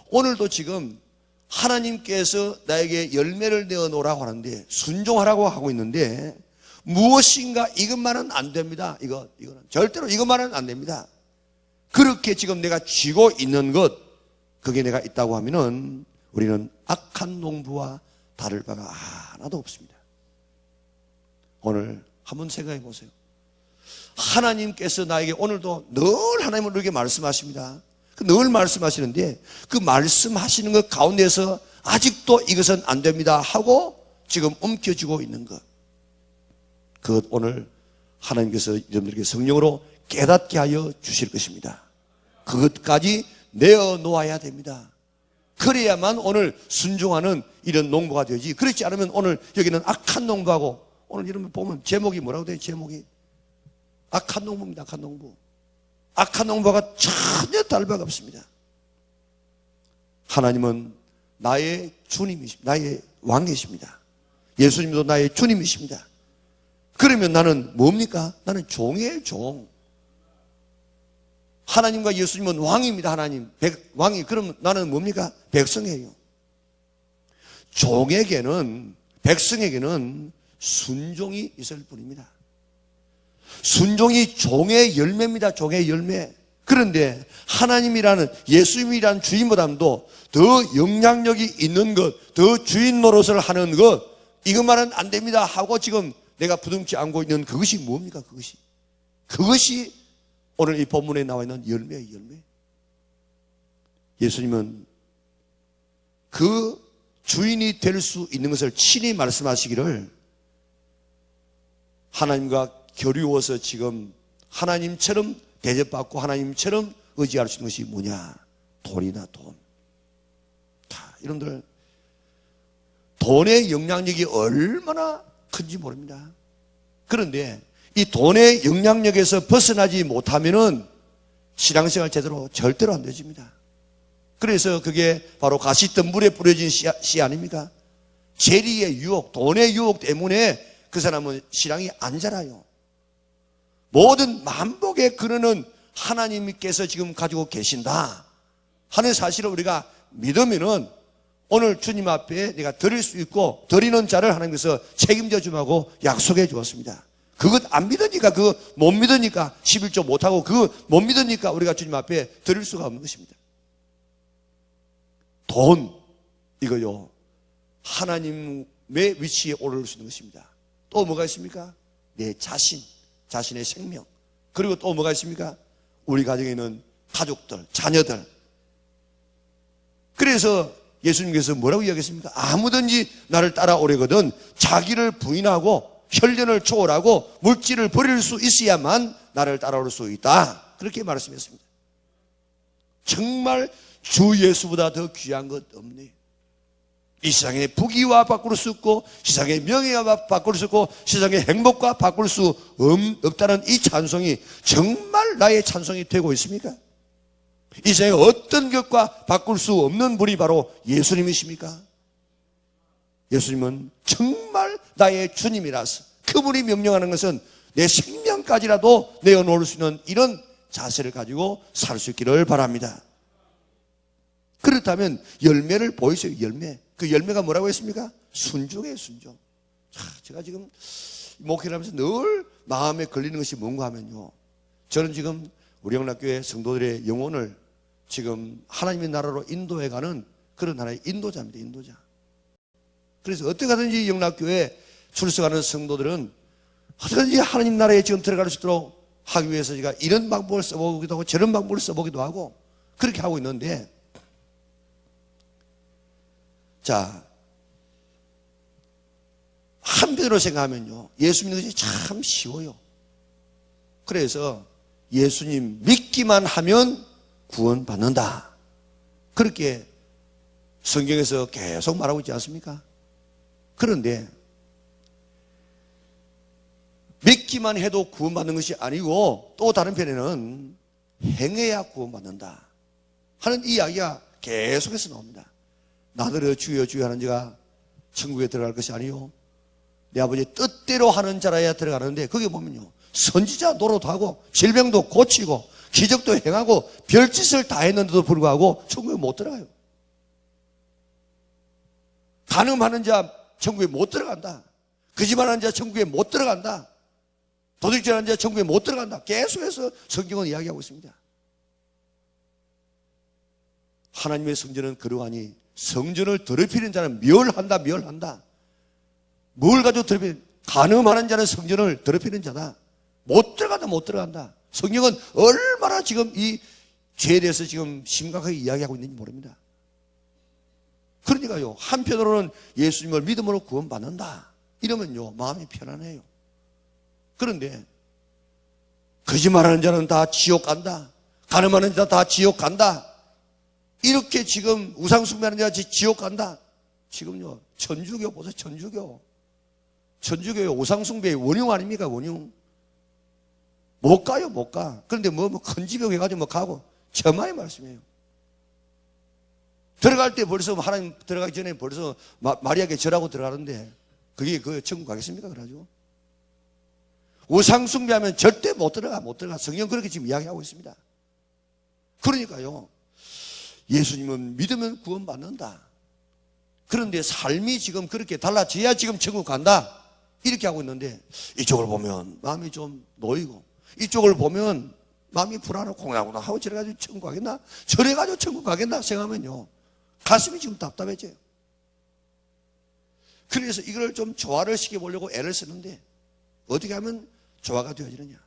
오늘도 지금 하나님께서 나에게 열매를 내어놓으라고 하는데 순종하라고 하고 있는데 무엇인가 이것만은 안 됩니다. 이거는 절대로 이것만은 안 됩니다. 그렇게 지금 내가 쥐고 있는 것, 그게 내가 있다고 하면은 우리는 악한 농부와 다를 바가 하나도 없습니다. 오늘 한번 생각해 보세요. 하나님께서 나에게 오늘도 늘 하나님은 우리에게 말씀하십니다. 늘 말씀하시는데 그 말씀하시는 것 가운데서 아직도 이것은 안 됩니다 하고 지금 움켜쥐고 있는 것, 그것 오늘 하나님께서 여러분들에게 성령으로 깨닫게 하여 주실 것입니다. 그것까지 내어놓아야 됩니다. 그래야만 오늘 순종하는 이런 농부가 되지, 그렇지 않으면 오늘 여기는 악한 농부하고, 오늘 이런 거 보면 제목이 뭐라고 돼요? 제목이 악한 농부입니다. 악한 농부. 악한 농부가 전혀 다를 바가 없습니다. 하나님은 나의 주님이십니다. 나의 왕이십니다. 예수님도 나의 주님이십니다. 그러면 나는 뭡니까? 나는 종이에요, 종. 하나님과 예수님은 왕입니다. 하나님 왕이. 그럼 나는 뭡니까? 백성이에요. 종에게는, 백성에게는 순종이 있을 뿐입니다. 순종이 종의 열매입니다. 종의 열매. 그런데 하나님이라는, 예수님이라는 주인보다도 더 영향력이 있는 것, 더 주인 노릇을 하는 것, 이것만은 안 됩니다 하고 지금 내가 부둥켜 안고 있는 그것이 뭡니까? 그것이 오늘 이 본문에 나와 있는 열매예요, 열매. 예수님은 그 주인이 될 수 있는 것을 친히 말씀하시기를, 하나님과 겨루어서 지금 하나님처럼 대접받고 하나님처럼 의지할 수 있는 것이 뭐냐? 돈이나 돈. 자, 여러분들, 돈의 영향력이 얼마나 큰지 모릅니다. 그런데 이 돈의 영향력에서 벗어나지 못하면은 신앙생활 제대로 절대로 안 되집니다. 그래서 그게 바로 가시던 물에 뿌려진 씨 아닙니까? 재리의 유혹, 돈의 유혹 때문에 그 사람은 신앙이 안 자라요. 모든 만복의 근원은 하나님께서 지금 가지고 계신다 하는 사실을 우리가 믿으면은 오늘 주님 앞에 내가 드릴 수 있고, 드리는 자를 하나님께서 책임져 주라고 약속해 주었습니다. 그것 안 믿으니까, 그거 못 믿으니까 11조 못하고, 그거 못 믿으니까 우리가 주님 앞에 드릴 수가 없는 것입니다. 돈, 이거요, 하나님의 위치에 오를 수 있는 것입니다. 또 뭐가 있습니까? 내 자신, 자신의 생명. 그리고 또 뭐가 있습니까? 우리 가정에 있는 가족들, 자녀들. 그래서 예수님께서 뭐라고 이야기했습니까? 아무든지 나를 따라오려거든 자기를 부인하고 혈련을 초월하고 물질을 버릴 수 있어야만 나를 따라올 수 있다, 그렇게 말씀했습니다. 정말 주 예수보다 더 귀한 것 없네. 이 세상의 부귀와 바꿀 수 없고, 세상의 명예와 바꿀 수 없고, 세상의 행복과 바꿀 수 없다는 이 찬송이 정말 나의 찬송이 되고 있습니까? 이 세상에 어떤 것과 바꿀 수 없는 분이 바로 예수님이십니까? 예수님은 정말 나의 주님이라서 그분이 명령하는 것은 내 생명까지라도 내어놓을 수 있는 이런 자세를 가지고 살 수 있기를 바랍니다. 그렇다면 열매를 보이세요. 열매. 그 열매가 뭐라고 했습니까? 순종이에요, 순종. 제가 지금 목회를 하면서 늘 마음에 걸리는 것이 뭔가 하면요, 저는 지금 우리 영락교회 성도들의 영혼을 지금 하나님의 나라로 인도해가는 그런 하나의 인도자입니다. 인도자. 그래서 어떻게 하든지 영락교회에 출석하는 성도들은 어떻게든지 하나님 나라에 지금 들어갈 수 있도록 하기 위해서 제가 이런 방법을 써보기도 하고 저런 방법을 써보기도 하고 그렇게 하고 있는데, 자, 한편으로 생각하면요, 예수 믿는 것이 참 쉬워요. 그래서 예수님 믿기만 하면 구원받는다, 그렇게 성경에서 계속 말하고 있지 않습니까? 그런데 믿기만 해도 구원받는 것이 아니고, 또 다른 편에는 행해야 구원받는다 하는 이야기가 계속해서 나옵니다. 나더러 주여 주여 하는 자가 천국에 들어갈 것이 아니요 내 아버지의 뜻대로 하는 자라야 들어가는데, 거기 보면요, 선지자 노릇도 하고 질병도 고치고 기적도 행하고 별짓을 다 했는데도 불구하고 천국에 못 들어가요. 간음하는 자 천국에 못 들어간다, 거짓말하는 자 천국에 못 들어간다, 도둑질하는 자 천국에 못 들어간다, 계속해서 성경은 이야기하고 있습니다. 하나님의 성전은 그러하니 성전을 더럽히는 자는 멸한다, 멸한다. 뭘 가지고 더럽히는? 간음하는 자는 성전을 더럽히는 자다. 못 들어간다. 성경은 얼마나 지금 이 죄에 대해서 지금 심각하게 이야기하고 있는지 모릅니다. 그러니까요, 한편으로는 예수님을 믿음으로 구원받는다 이러면요 마음이 편안해요. 그런데 거짓말하는 자는 다 지옥 간다, 간음하는 자 다 지옥 간다, 이렇게 지금 우상숭배하는 자 지옥 간다. 지금요 천주교 보세요. 천주교의 우상숭배의 원흉 아닙니까? 원흉. 못 가요, 못 가. 그런데 큰 집에 해가지고 가고, 저만의 말씀이에요. 들어갈 때 벌써 하나님 들어가기 전에 벌써 마리아에게 절하고 들어가는데 그게 그 천국 가겠습니까? 그래가지고 우상숭배하면 절대 못 들어가. 성경 그렇게 지금 이야기하고 있습니다. 그러니까요, 예수님은 믿으면 구원받는다. 그런데 삶이 지금 그렇게 달라져야 지금 천국 간다 이렇게 하고 있는데, 이쪽을 보면 마음이 좀 놓이고, 이쪽을 보면 마음이 불안하고 공허하구나 하고 저래가지고 천국 가겠나? 저래가지고 천국 가겠나 생각하면요 가슴이 지금 답답해져요. 그래서 이걸 좀 조화를 시켜보려고 애를 쓰는데, 어떻게 하면 조화가 되어지느냐?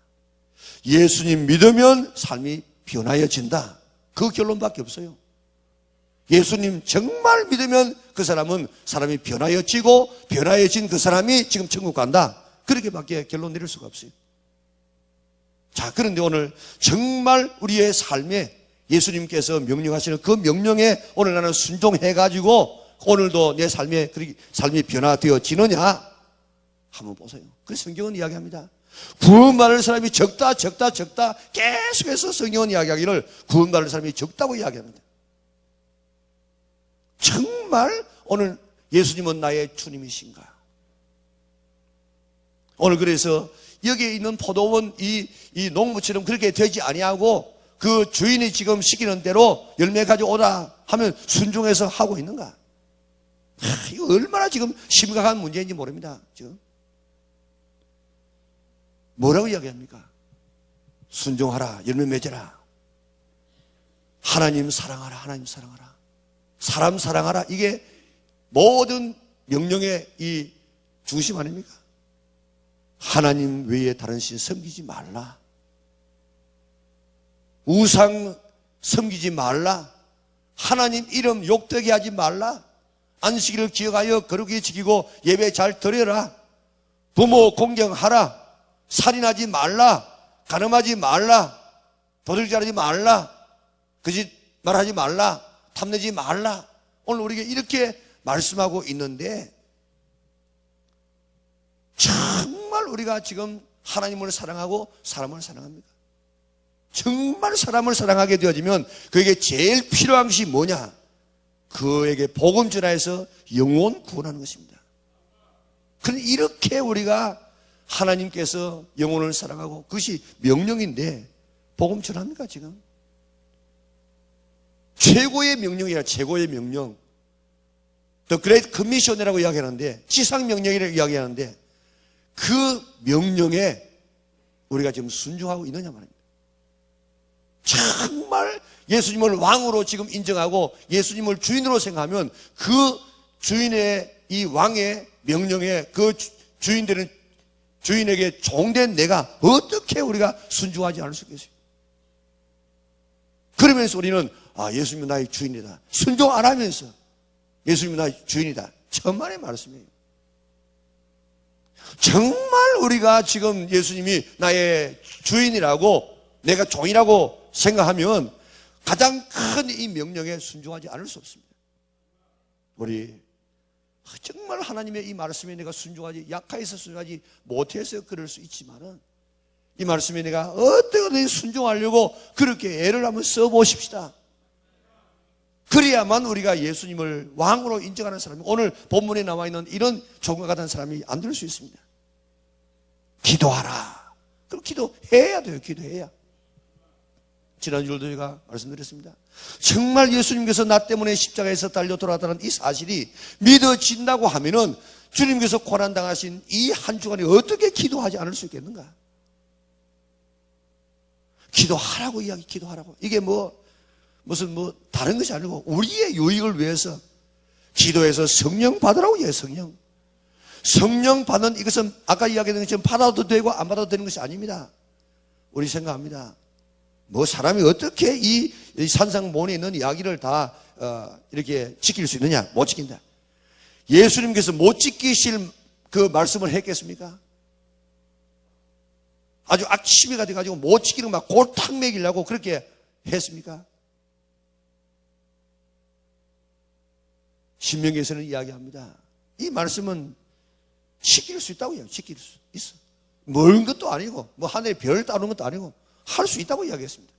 예수님 믿으면 삶이 변화해진다, 그 결론밖에 없어요. 예수님 정말 믿으면 그 사람이 변화해지고, 변화해진 그 사람이 지금 천국 간다, 그렇게밖에 결론 내릴 수가 없어요. 자, 그런데 오늘 정말 우리의 삶에 예수님께서 명령하시는 그 명령에 오늘 나는 순종해가지고 오늘도 내 삶이 변화되어지느냐 한번 보세요. 그래서 성경은 이야기합니다. 구원받을 사람이 적다 계속해서 성경은 이야기하기를 구원받을 사람이 적다고 이야기합니다. 정말 오늘 예수님은 나의 주님이신가? 오늘 그래서 여기에 있는 포도원 이 농부처럼 그렇게 되지 아니하고 그 주인이 지금 시키는 대로 열매 가져오라 하면 순종해서 하고 있는가? 이거 얼마나 지금 심각한 문제인지 모릅니다. 지금 뭐라고 이야기합니까? 순종하라, 열매 맺어라, 하나님 사랑하라, 사람 사랑하라. 이게 모든 명령의 이 중심 아닙니까? 하나님 외에 다른 신 섬기지 말라, 우상 섬기지 말라, 하나님 이름 욕되게 하지 말라, 안식일을 기억하여 거룩히 지키고 예배 잘 드려라, 부모 공경하라, 살인하지 말라, 간음하지 말라, 도둑질하지 말라, 거짓말하지 말라, 탐내지 말라. 오늘 우리에게 이렇게 말씀하고 있는데, 정말 우리가 지금 하나님을 사랑하고 사람을 사랑합니까? 정말 사람을 사랑하게 되어지면 그에게 제일 필요한 것이 뭐냐? 그에게 복음 전하여서 영혼 구원하는 것입니다. 그런데 이렇게 우리가 하나님께서 영혼을 사랑하고 그것이 명령인데 복음 전합니까 지금? 최고의 명령이라, 최고의 명령, The Great Commission이라고 이야기하는데, 지상명령이라고 이야기하는데 그 명령에 우리가 지금 순종하고 있느냐 말입니다. 정말 예수님을 왕으로 지금 인정하고 예수님을 주인으로 생각하면 그 주인의 이 왕의 명령에 그 주인에게 종된 내가 어떻게 우리가 순종하지 않을 수 있겠어요? 그러면서 우리는 예수님은 나의 주인이다 순종 안 하면서 예수님은 나의 주인이다, 천만의 말씀이에요. 정말 우리가 지금 예수님이 나의 주인이라고, 내가 종이라고 생각하면 가장 큰 이 명령에 순종하지 않을 수 없습니다. 우리 정말 하나님의 이 말씀에 내가 순종하지, 약해서 순종하지 못해서 그럴 수 있지만은 이 말씀에 내가 어떻게든 순종하려고 그렇게 애를 한번 써보십시다. 그래야만 우리가 예수님을 왕으로 인정하는 사람이, 오늘 본문에 나와 있는 이런 종과 같은 사람이 안 될 수 있습니다. 기도하라. 그럼 기도해야 돼요. 기도해야. 지난주에도 제가 말씀드렸습니다. 정말 예수님께서 나 때문에 십자가에서 달려 돌아왔다는 이 사실이 믿어진다고 하면은 주님께서 고난당하신 이 한 주간에 어떻게 기도하지 않을 수 있겠는가? 기도하라고 기도하라고. 이게 무슨 다른 것이 아니고 우리의 유익을 위해서 기도해서 성령 받으라고 해요. 성령. 성령 받는 이것은 아까 이야기했던 것처럼 받아도 되고 안 받아도 되는 것이 아닙니다. 우리 생각합니다. 뭐 사람이 어떻게 이 산상본에 있는 이야기를 다 이렇게 지킬 수 있느냐? 못 지킨다. 예수님께서 못 지키실 그 말씀을 했겠습니까? 아주 악취미가 돼가지고 못 지키는 막 골탕 먹이려고 그렇게 했습니까? 신명기에서는 이야기합니다. 이 말씀은 지킬 수 있다고 이야기해요. 지킬 수 있어. 멀은 것도 아니고 뭐 하늘에 별 따르는 것도 아니고 할 수 있다고 이야기했습니다.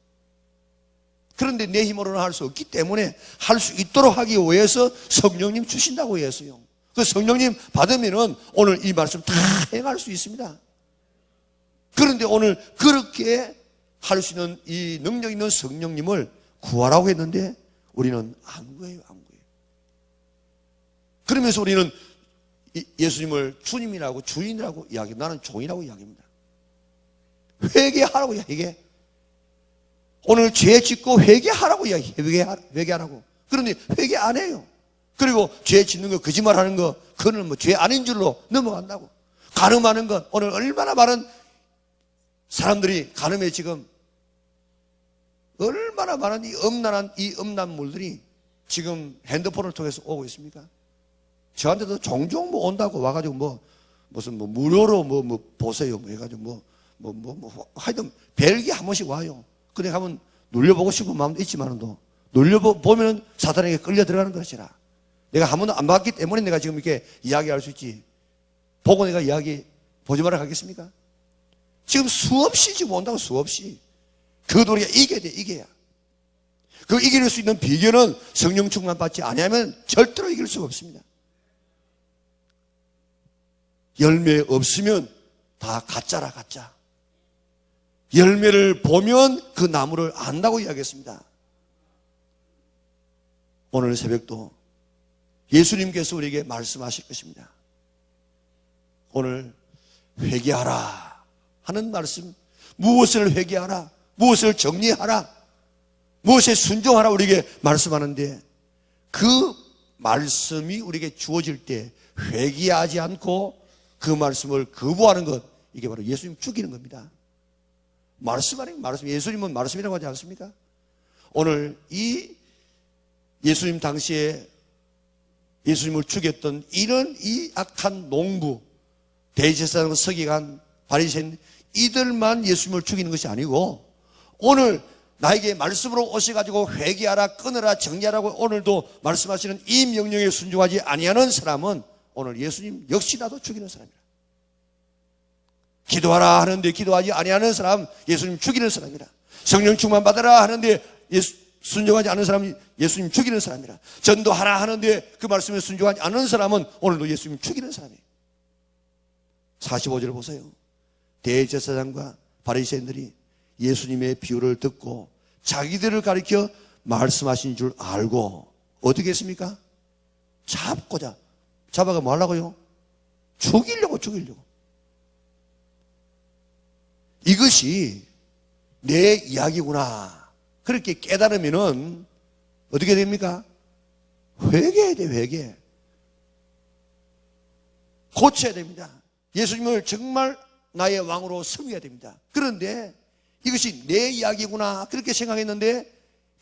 그런데 내 힘으로는 할 수 없기 때문에 할 수 있도록 하기 위해서 성령님 주신다고 했어요. 그 성령님 받으면은 오늘 이 말씀 다 행할 수 있습니다. 그런데 오늘 그렇게 할 수 있는 이 능력 있는 성령님을 구하라고 했는데 우리는 안 구해요, 안 구해요. 그러면서 우리는 예수님을 주님이라고 주인이라고 이야기, 나는 종이라고 이야기합니다. 회개하라고 회개. 오늘 죄 짓고 회개하라고 이야기, 회개하라고. 그런데 회개 안 해요. 그리고 죄 짓는 거, 거짓말하는 거, 그거는 뭐 죄 아닌 줄로 넘어간다고. 간음하는 것, 오늘 얼마나 많은 사람들이 간음에 지금 얼마나 많은 이 엄난한 이 음란물들이 지금 핸드폰을 통해서 오고 있습니까? 저한테도 종종 뭐 온다고 와가지고 무슨 무료로 보세요 뭐 해가지고 하여튼 벨기 한 번씩 와요. 근데 가면 눌려보고 싶은 마음도 있지만도 눌려보면 사탄에게 끌려 들어가는 것이라. 내가 한 번도 안 봤기 때문에 내가 지금 이렇게 이야기할 수 있지. 보고 내가 이야기 보지 말아 가겠습니까? 지금 수없이 지금 온다고 수없이. 그것도 우리가 이겨야 돼, 이겨야. 그 이길 수 있는 비결은 성령 충만 받지 아니하면 절대로 이길 수가 없습니다. 열매 없으면 다 가짜라, 가짜. 열매를 보면 그 나무를 안다고 이야기했습니다. 오늘 새벽도 예수님께서 우리에게 말씀하실 것입니다. 오늘 회개하라 하는 말씀, 무엇을 회개하라, 무엇을 정리하라, 무엇에 순종하라 우리에게 말씀하는데 그 말씀이 우리에게 주어질 때 회개하지 않고 그 말씀을 거부하는 것, 이게 바로 예수님 죽이는 겁니다. 말씀 아니면 말씀, 예수님은 말씀이라고 하지 않습니까? 오늘 이 예수님 당시에 예수님을 죽였던 이런 이 악한 농부, 대제사장, 서기관, 바리새인 이들만 예수님을 죽이는 것이 아니고 오늘 나에게 말씀으로 오셔가지고 회개하라, 끊어라, 정리하라고 오늘도 말씀하시는 이 명령에 순종하지 아니하는 사람은 오늘 예수님 역시 나도 죽이는 사람이라. 기도하라 하는데 기도하지 아니하는 사람 예수님 죽이는 사람이라. 성령 충만 받아라 하는데 순종하지 않는 사람이 예수님 죽이는 사람이라. 전도하라 하는데 그 말씀에 순종하지 않는 사람은 오늘도 예수님 죽이는 사람이에요. 45절 보세요. 대제사장과 바리새인들이 예수님의 비유를 듣고 자기들을 가리켜 말씀하신 줄 알고 어떻게 했습니까? 잡아가 뭐 하려고요? 죽이려고. 이것이 내 이야기구나 그렇게 깨달으면은 어떻게 됩니까? 회개해야 돼, 회개. 고쳐야 됩니다. 예수님을 정말 나의 왕으로 섬겨야 됩니다. 그런데 이것이 내 이야기구나 그렇게 생각했는데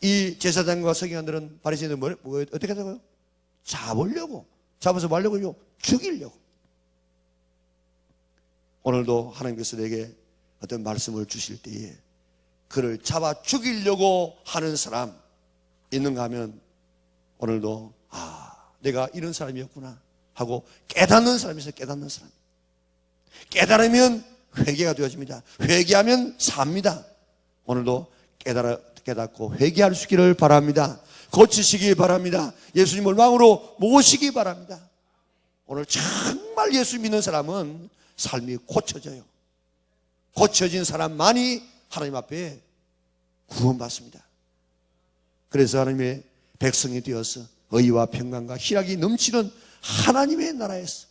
이 제사장과 서기관들은 바리새인들은 어떻게 하자고요? 잡아서 뭐 하려고요? 죽이려고. 오늘도 하나님께서 내게 어떤 말씀을 주실 때에 그를 잡아 죽이려고 하는 사람 있는가 하면 오늘도 내가 이런 사람이었구나 하고 깨닫는 사람에서 깨닫는 사람. 깨달으면 회개가 되어집니다. 회개하면 삽니다. 오늘도 깨닫고 회개할 수 있기를 바랍니다. 고치시기 바랍니다. 예수님을 왕으로 모시기 바랍니다. 오늘 정말 예수 믿는 사람은 삶이 고쳐져요. 고쳐진 사람만이 하나님 앞에 구원받습니다. 그래서 하나님의 백성이 되어서 의와 평강과 희락이 넘치는 하나님의 나라에서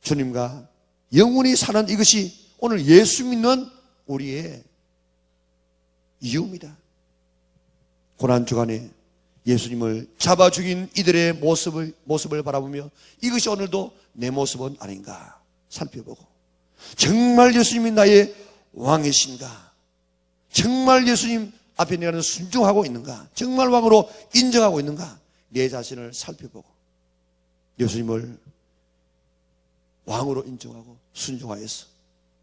주님과 영원히 사는 이것이 오늘 예수 믿는 우리의 이유입니다. 고난주간에 예수님을 잡아 죽인 이들의 모습을 바라보며 이것이 오늘도 내 모습은 아닌가 살펴보고, 정말 예수님이 나의 왕이신가, 정말 예수님 앞에 내가 순종하고 있는가, 정말 왕으로 인정하고 있는가, 내 자신을 살펴보고 예수님을 왕으로 인정하고 순종하여서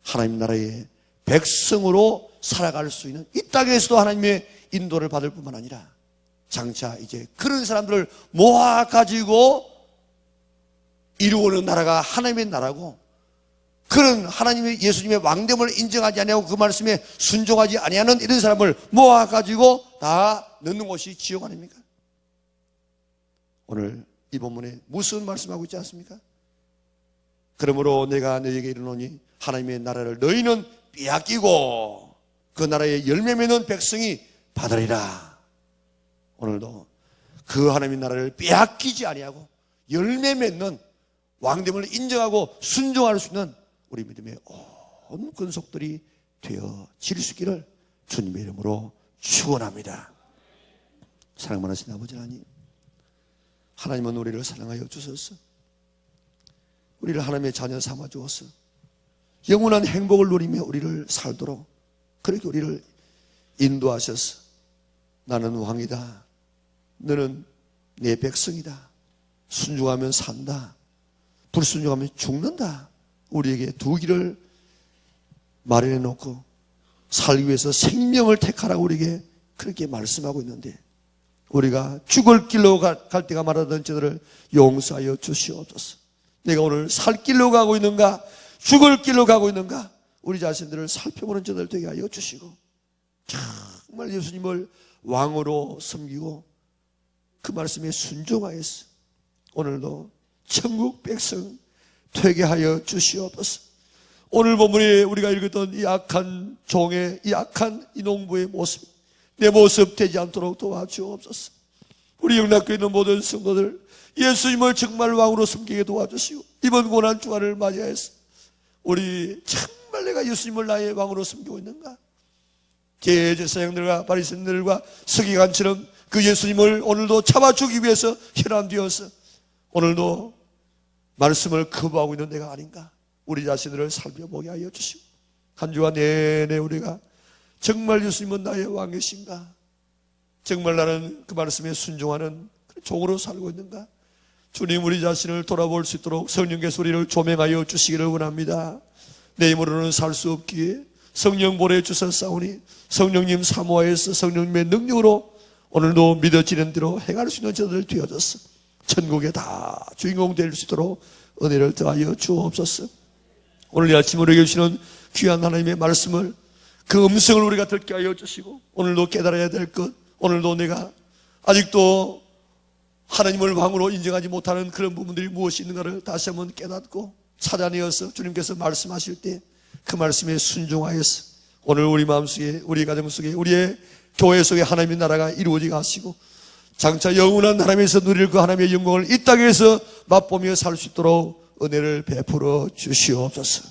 하나님 나라의 백성으로 살아갈 수 있는, 이 땅에서도 하나님의 인도를 받을 뿐만 아니라 장차 이제 그런 사람들을 모아가지고 이루어오는 나라가 하나님의 나라고, 그런 하나님의 예수님의 왕됨을 인정하지 아니하고 그 말씀에 순종하지 아니하는 이런 사람을 모아가지고 다 넣는 곳이 지옥 아닙니까? 오늘 이 본문에 무슨 말씀하고 있지 않습니까? 그러므로 내가 너희에게 이르노니 하나님의 나라를 너희는 빼앗기고 그 나라의 열매 맺는 백성이 받으리라. 오늘도 그 하나님의 나라를 빼앗기지 아니하고 열매 맺는 왕됨을 인정하고 순종할 수 있는 우리 믿음의 온 근속들이 되어질 수 있기를 주님의 이름으로 축원합니다. 사랑 많으신 아버지 하나님, 하나님은 우리를 사랑하여 주셔서 우리를 하나님의 자녀 삼아 주어서 영원한 행복을 누리며 우리를 살도록 그렇게 우리를 인도하셔서 나는 왕이다, 너는 내 백성이다, 순종하면 산다, 불순종하면 죽는다, 우리에게 두 길을 마련해 놓고 살기 위해서 생명을 택하라고 우리에게 그렇게 말씀하고 있는데, 우리가 죽을 길로 갈 때가 말하던 저들을 용서하여 주시옵소서. 내가 오늘 살 길로 가고 있는가, 죽을 길로 가고 있는가, 우리 자신들을 살펴보는 저들 되게 하여 주시고, 정말 예수님을 왕으로 섬기고 그 말씀에 순종하여서 오늘도 천국 백성 되게 하여 주시옵소서. 오늘 본문에 우리가 읽었던 이 악한 종의, 이 악한 이 농부의 모습, 내 모습 되지 않도록 도와주옵소서. 우리 영락교에 있는 모든 성도들 예수님을 정말 왕으로 섬기게 도와주시고, 이번 고난 주간을 맞이해서 우리 정말 내가 예수님을 나의 왕으로 섬기고 있는가, 제사장들과 바리새인들과 서기관처럼 그 예수님을 오늘도 잡아주기 위해서 혈안되어서 오늘도 말씀을 거부하고 있는 내가 아닌가, 우리 자신들을 살펴보게 하여 주시고, 한 주간 내내 우리가 정말 예수님은 나의 왕이신가, 정말 나는 그 말씀에 순종하는 종으로 살고 있는가, 주님 우리 자신을 돌아볼 수 있도록 성령께서 우리를 조명하여 주시기를 원합니다. 내 힘으로는 살 수 없기에 성령 보내주셨사오니 성령님 사모하여서 성령님의 능력으로 오늘도 믿어지는 대로 행할 수 있는 저들 되어졌어 천국에 다 주인공 될 수 있도록 은혜를 더하여 주옵소서. 오늘 이 아침 우리에게 주시는 귀한 하나님의 말씀을, 그 음성을 우리가 듣게 하여 주시고, 오늘도 깨달아야 될 것, 오늘도 내가 아직도 하나님을 왕으로 인정하지 못하는 그런 부분들이 무엇이 있는가를 다시 한번 깨닫고 찾아내어서 주님께서 말씀하실 때 그 말씀에 순종하여서 오늘 우리 마음속에, 우리 가정 속에, 우리의 교회 속에 하나님의 나라가 이루어지게 하시고 장차 영원한 하나님에서 누릴 그 하나님의 영광을 이 땅에서 맛보며 살 수 있도록 은혜를 베풀어 주시옵소서.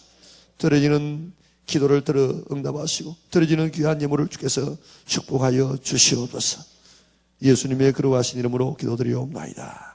드려지는 기도를 들어 응답하시고 드려지는 귀한 예물을 주께서 축복하여 주시옵소서. 예수님의 거룩하신 이름으로 기도드리옵나이다.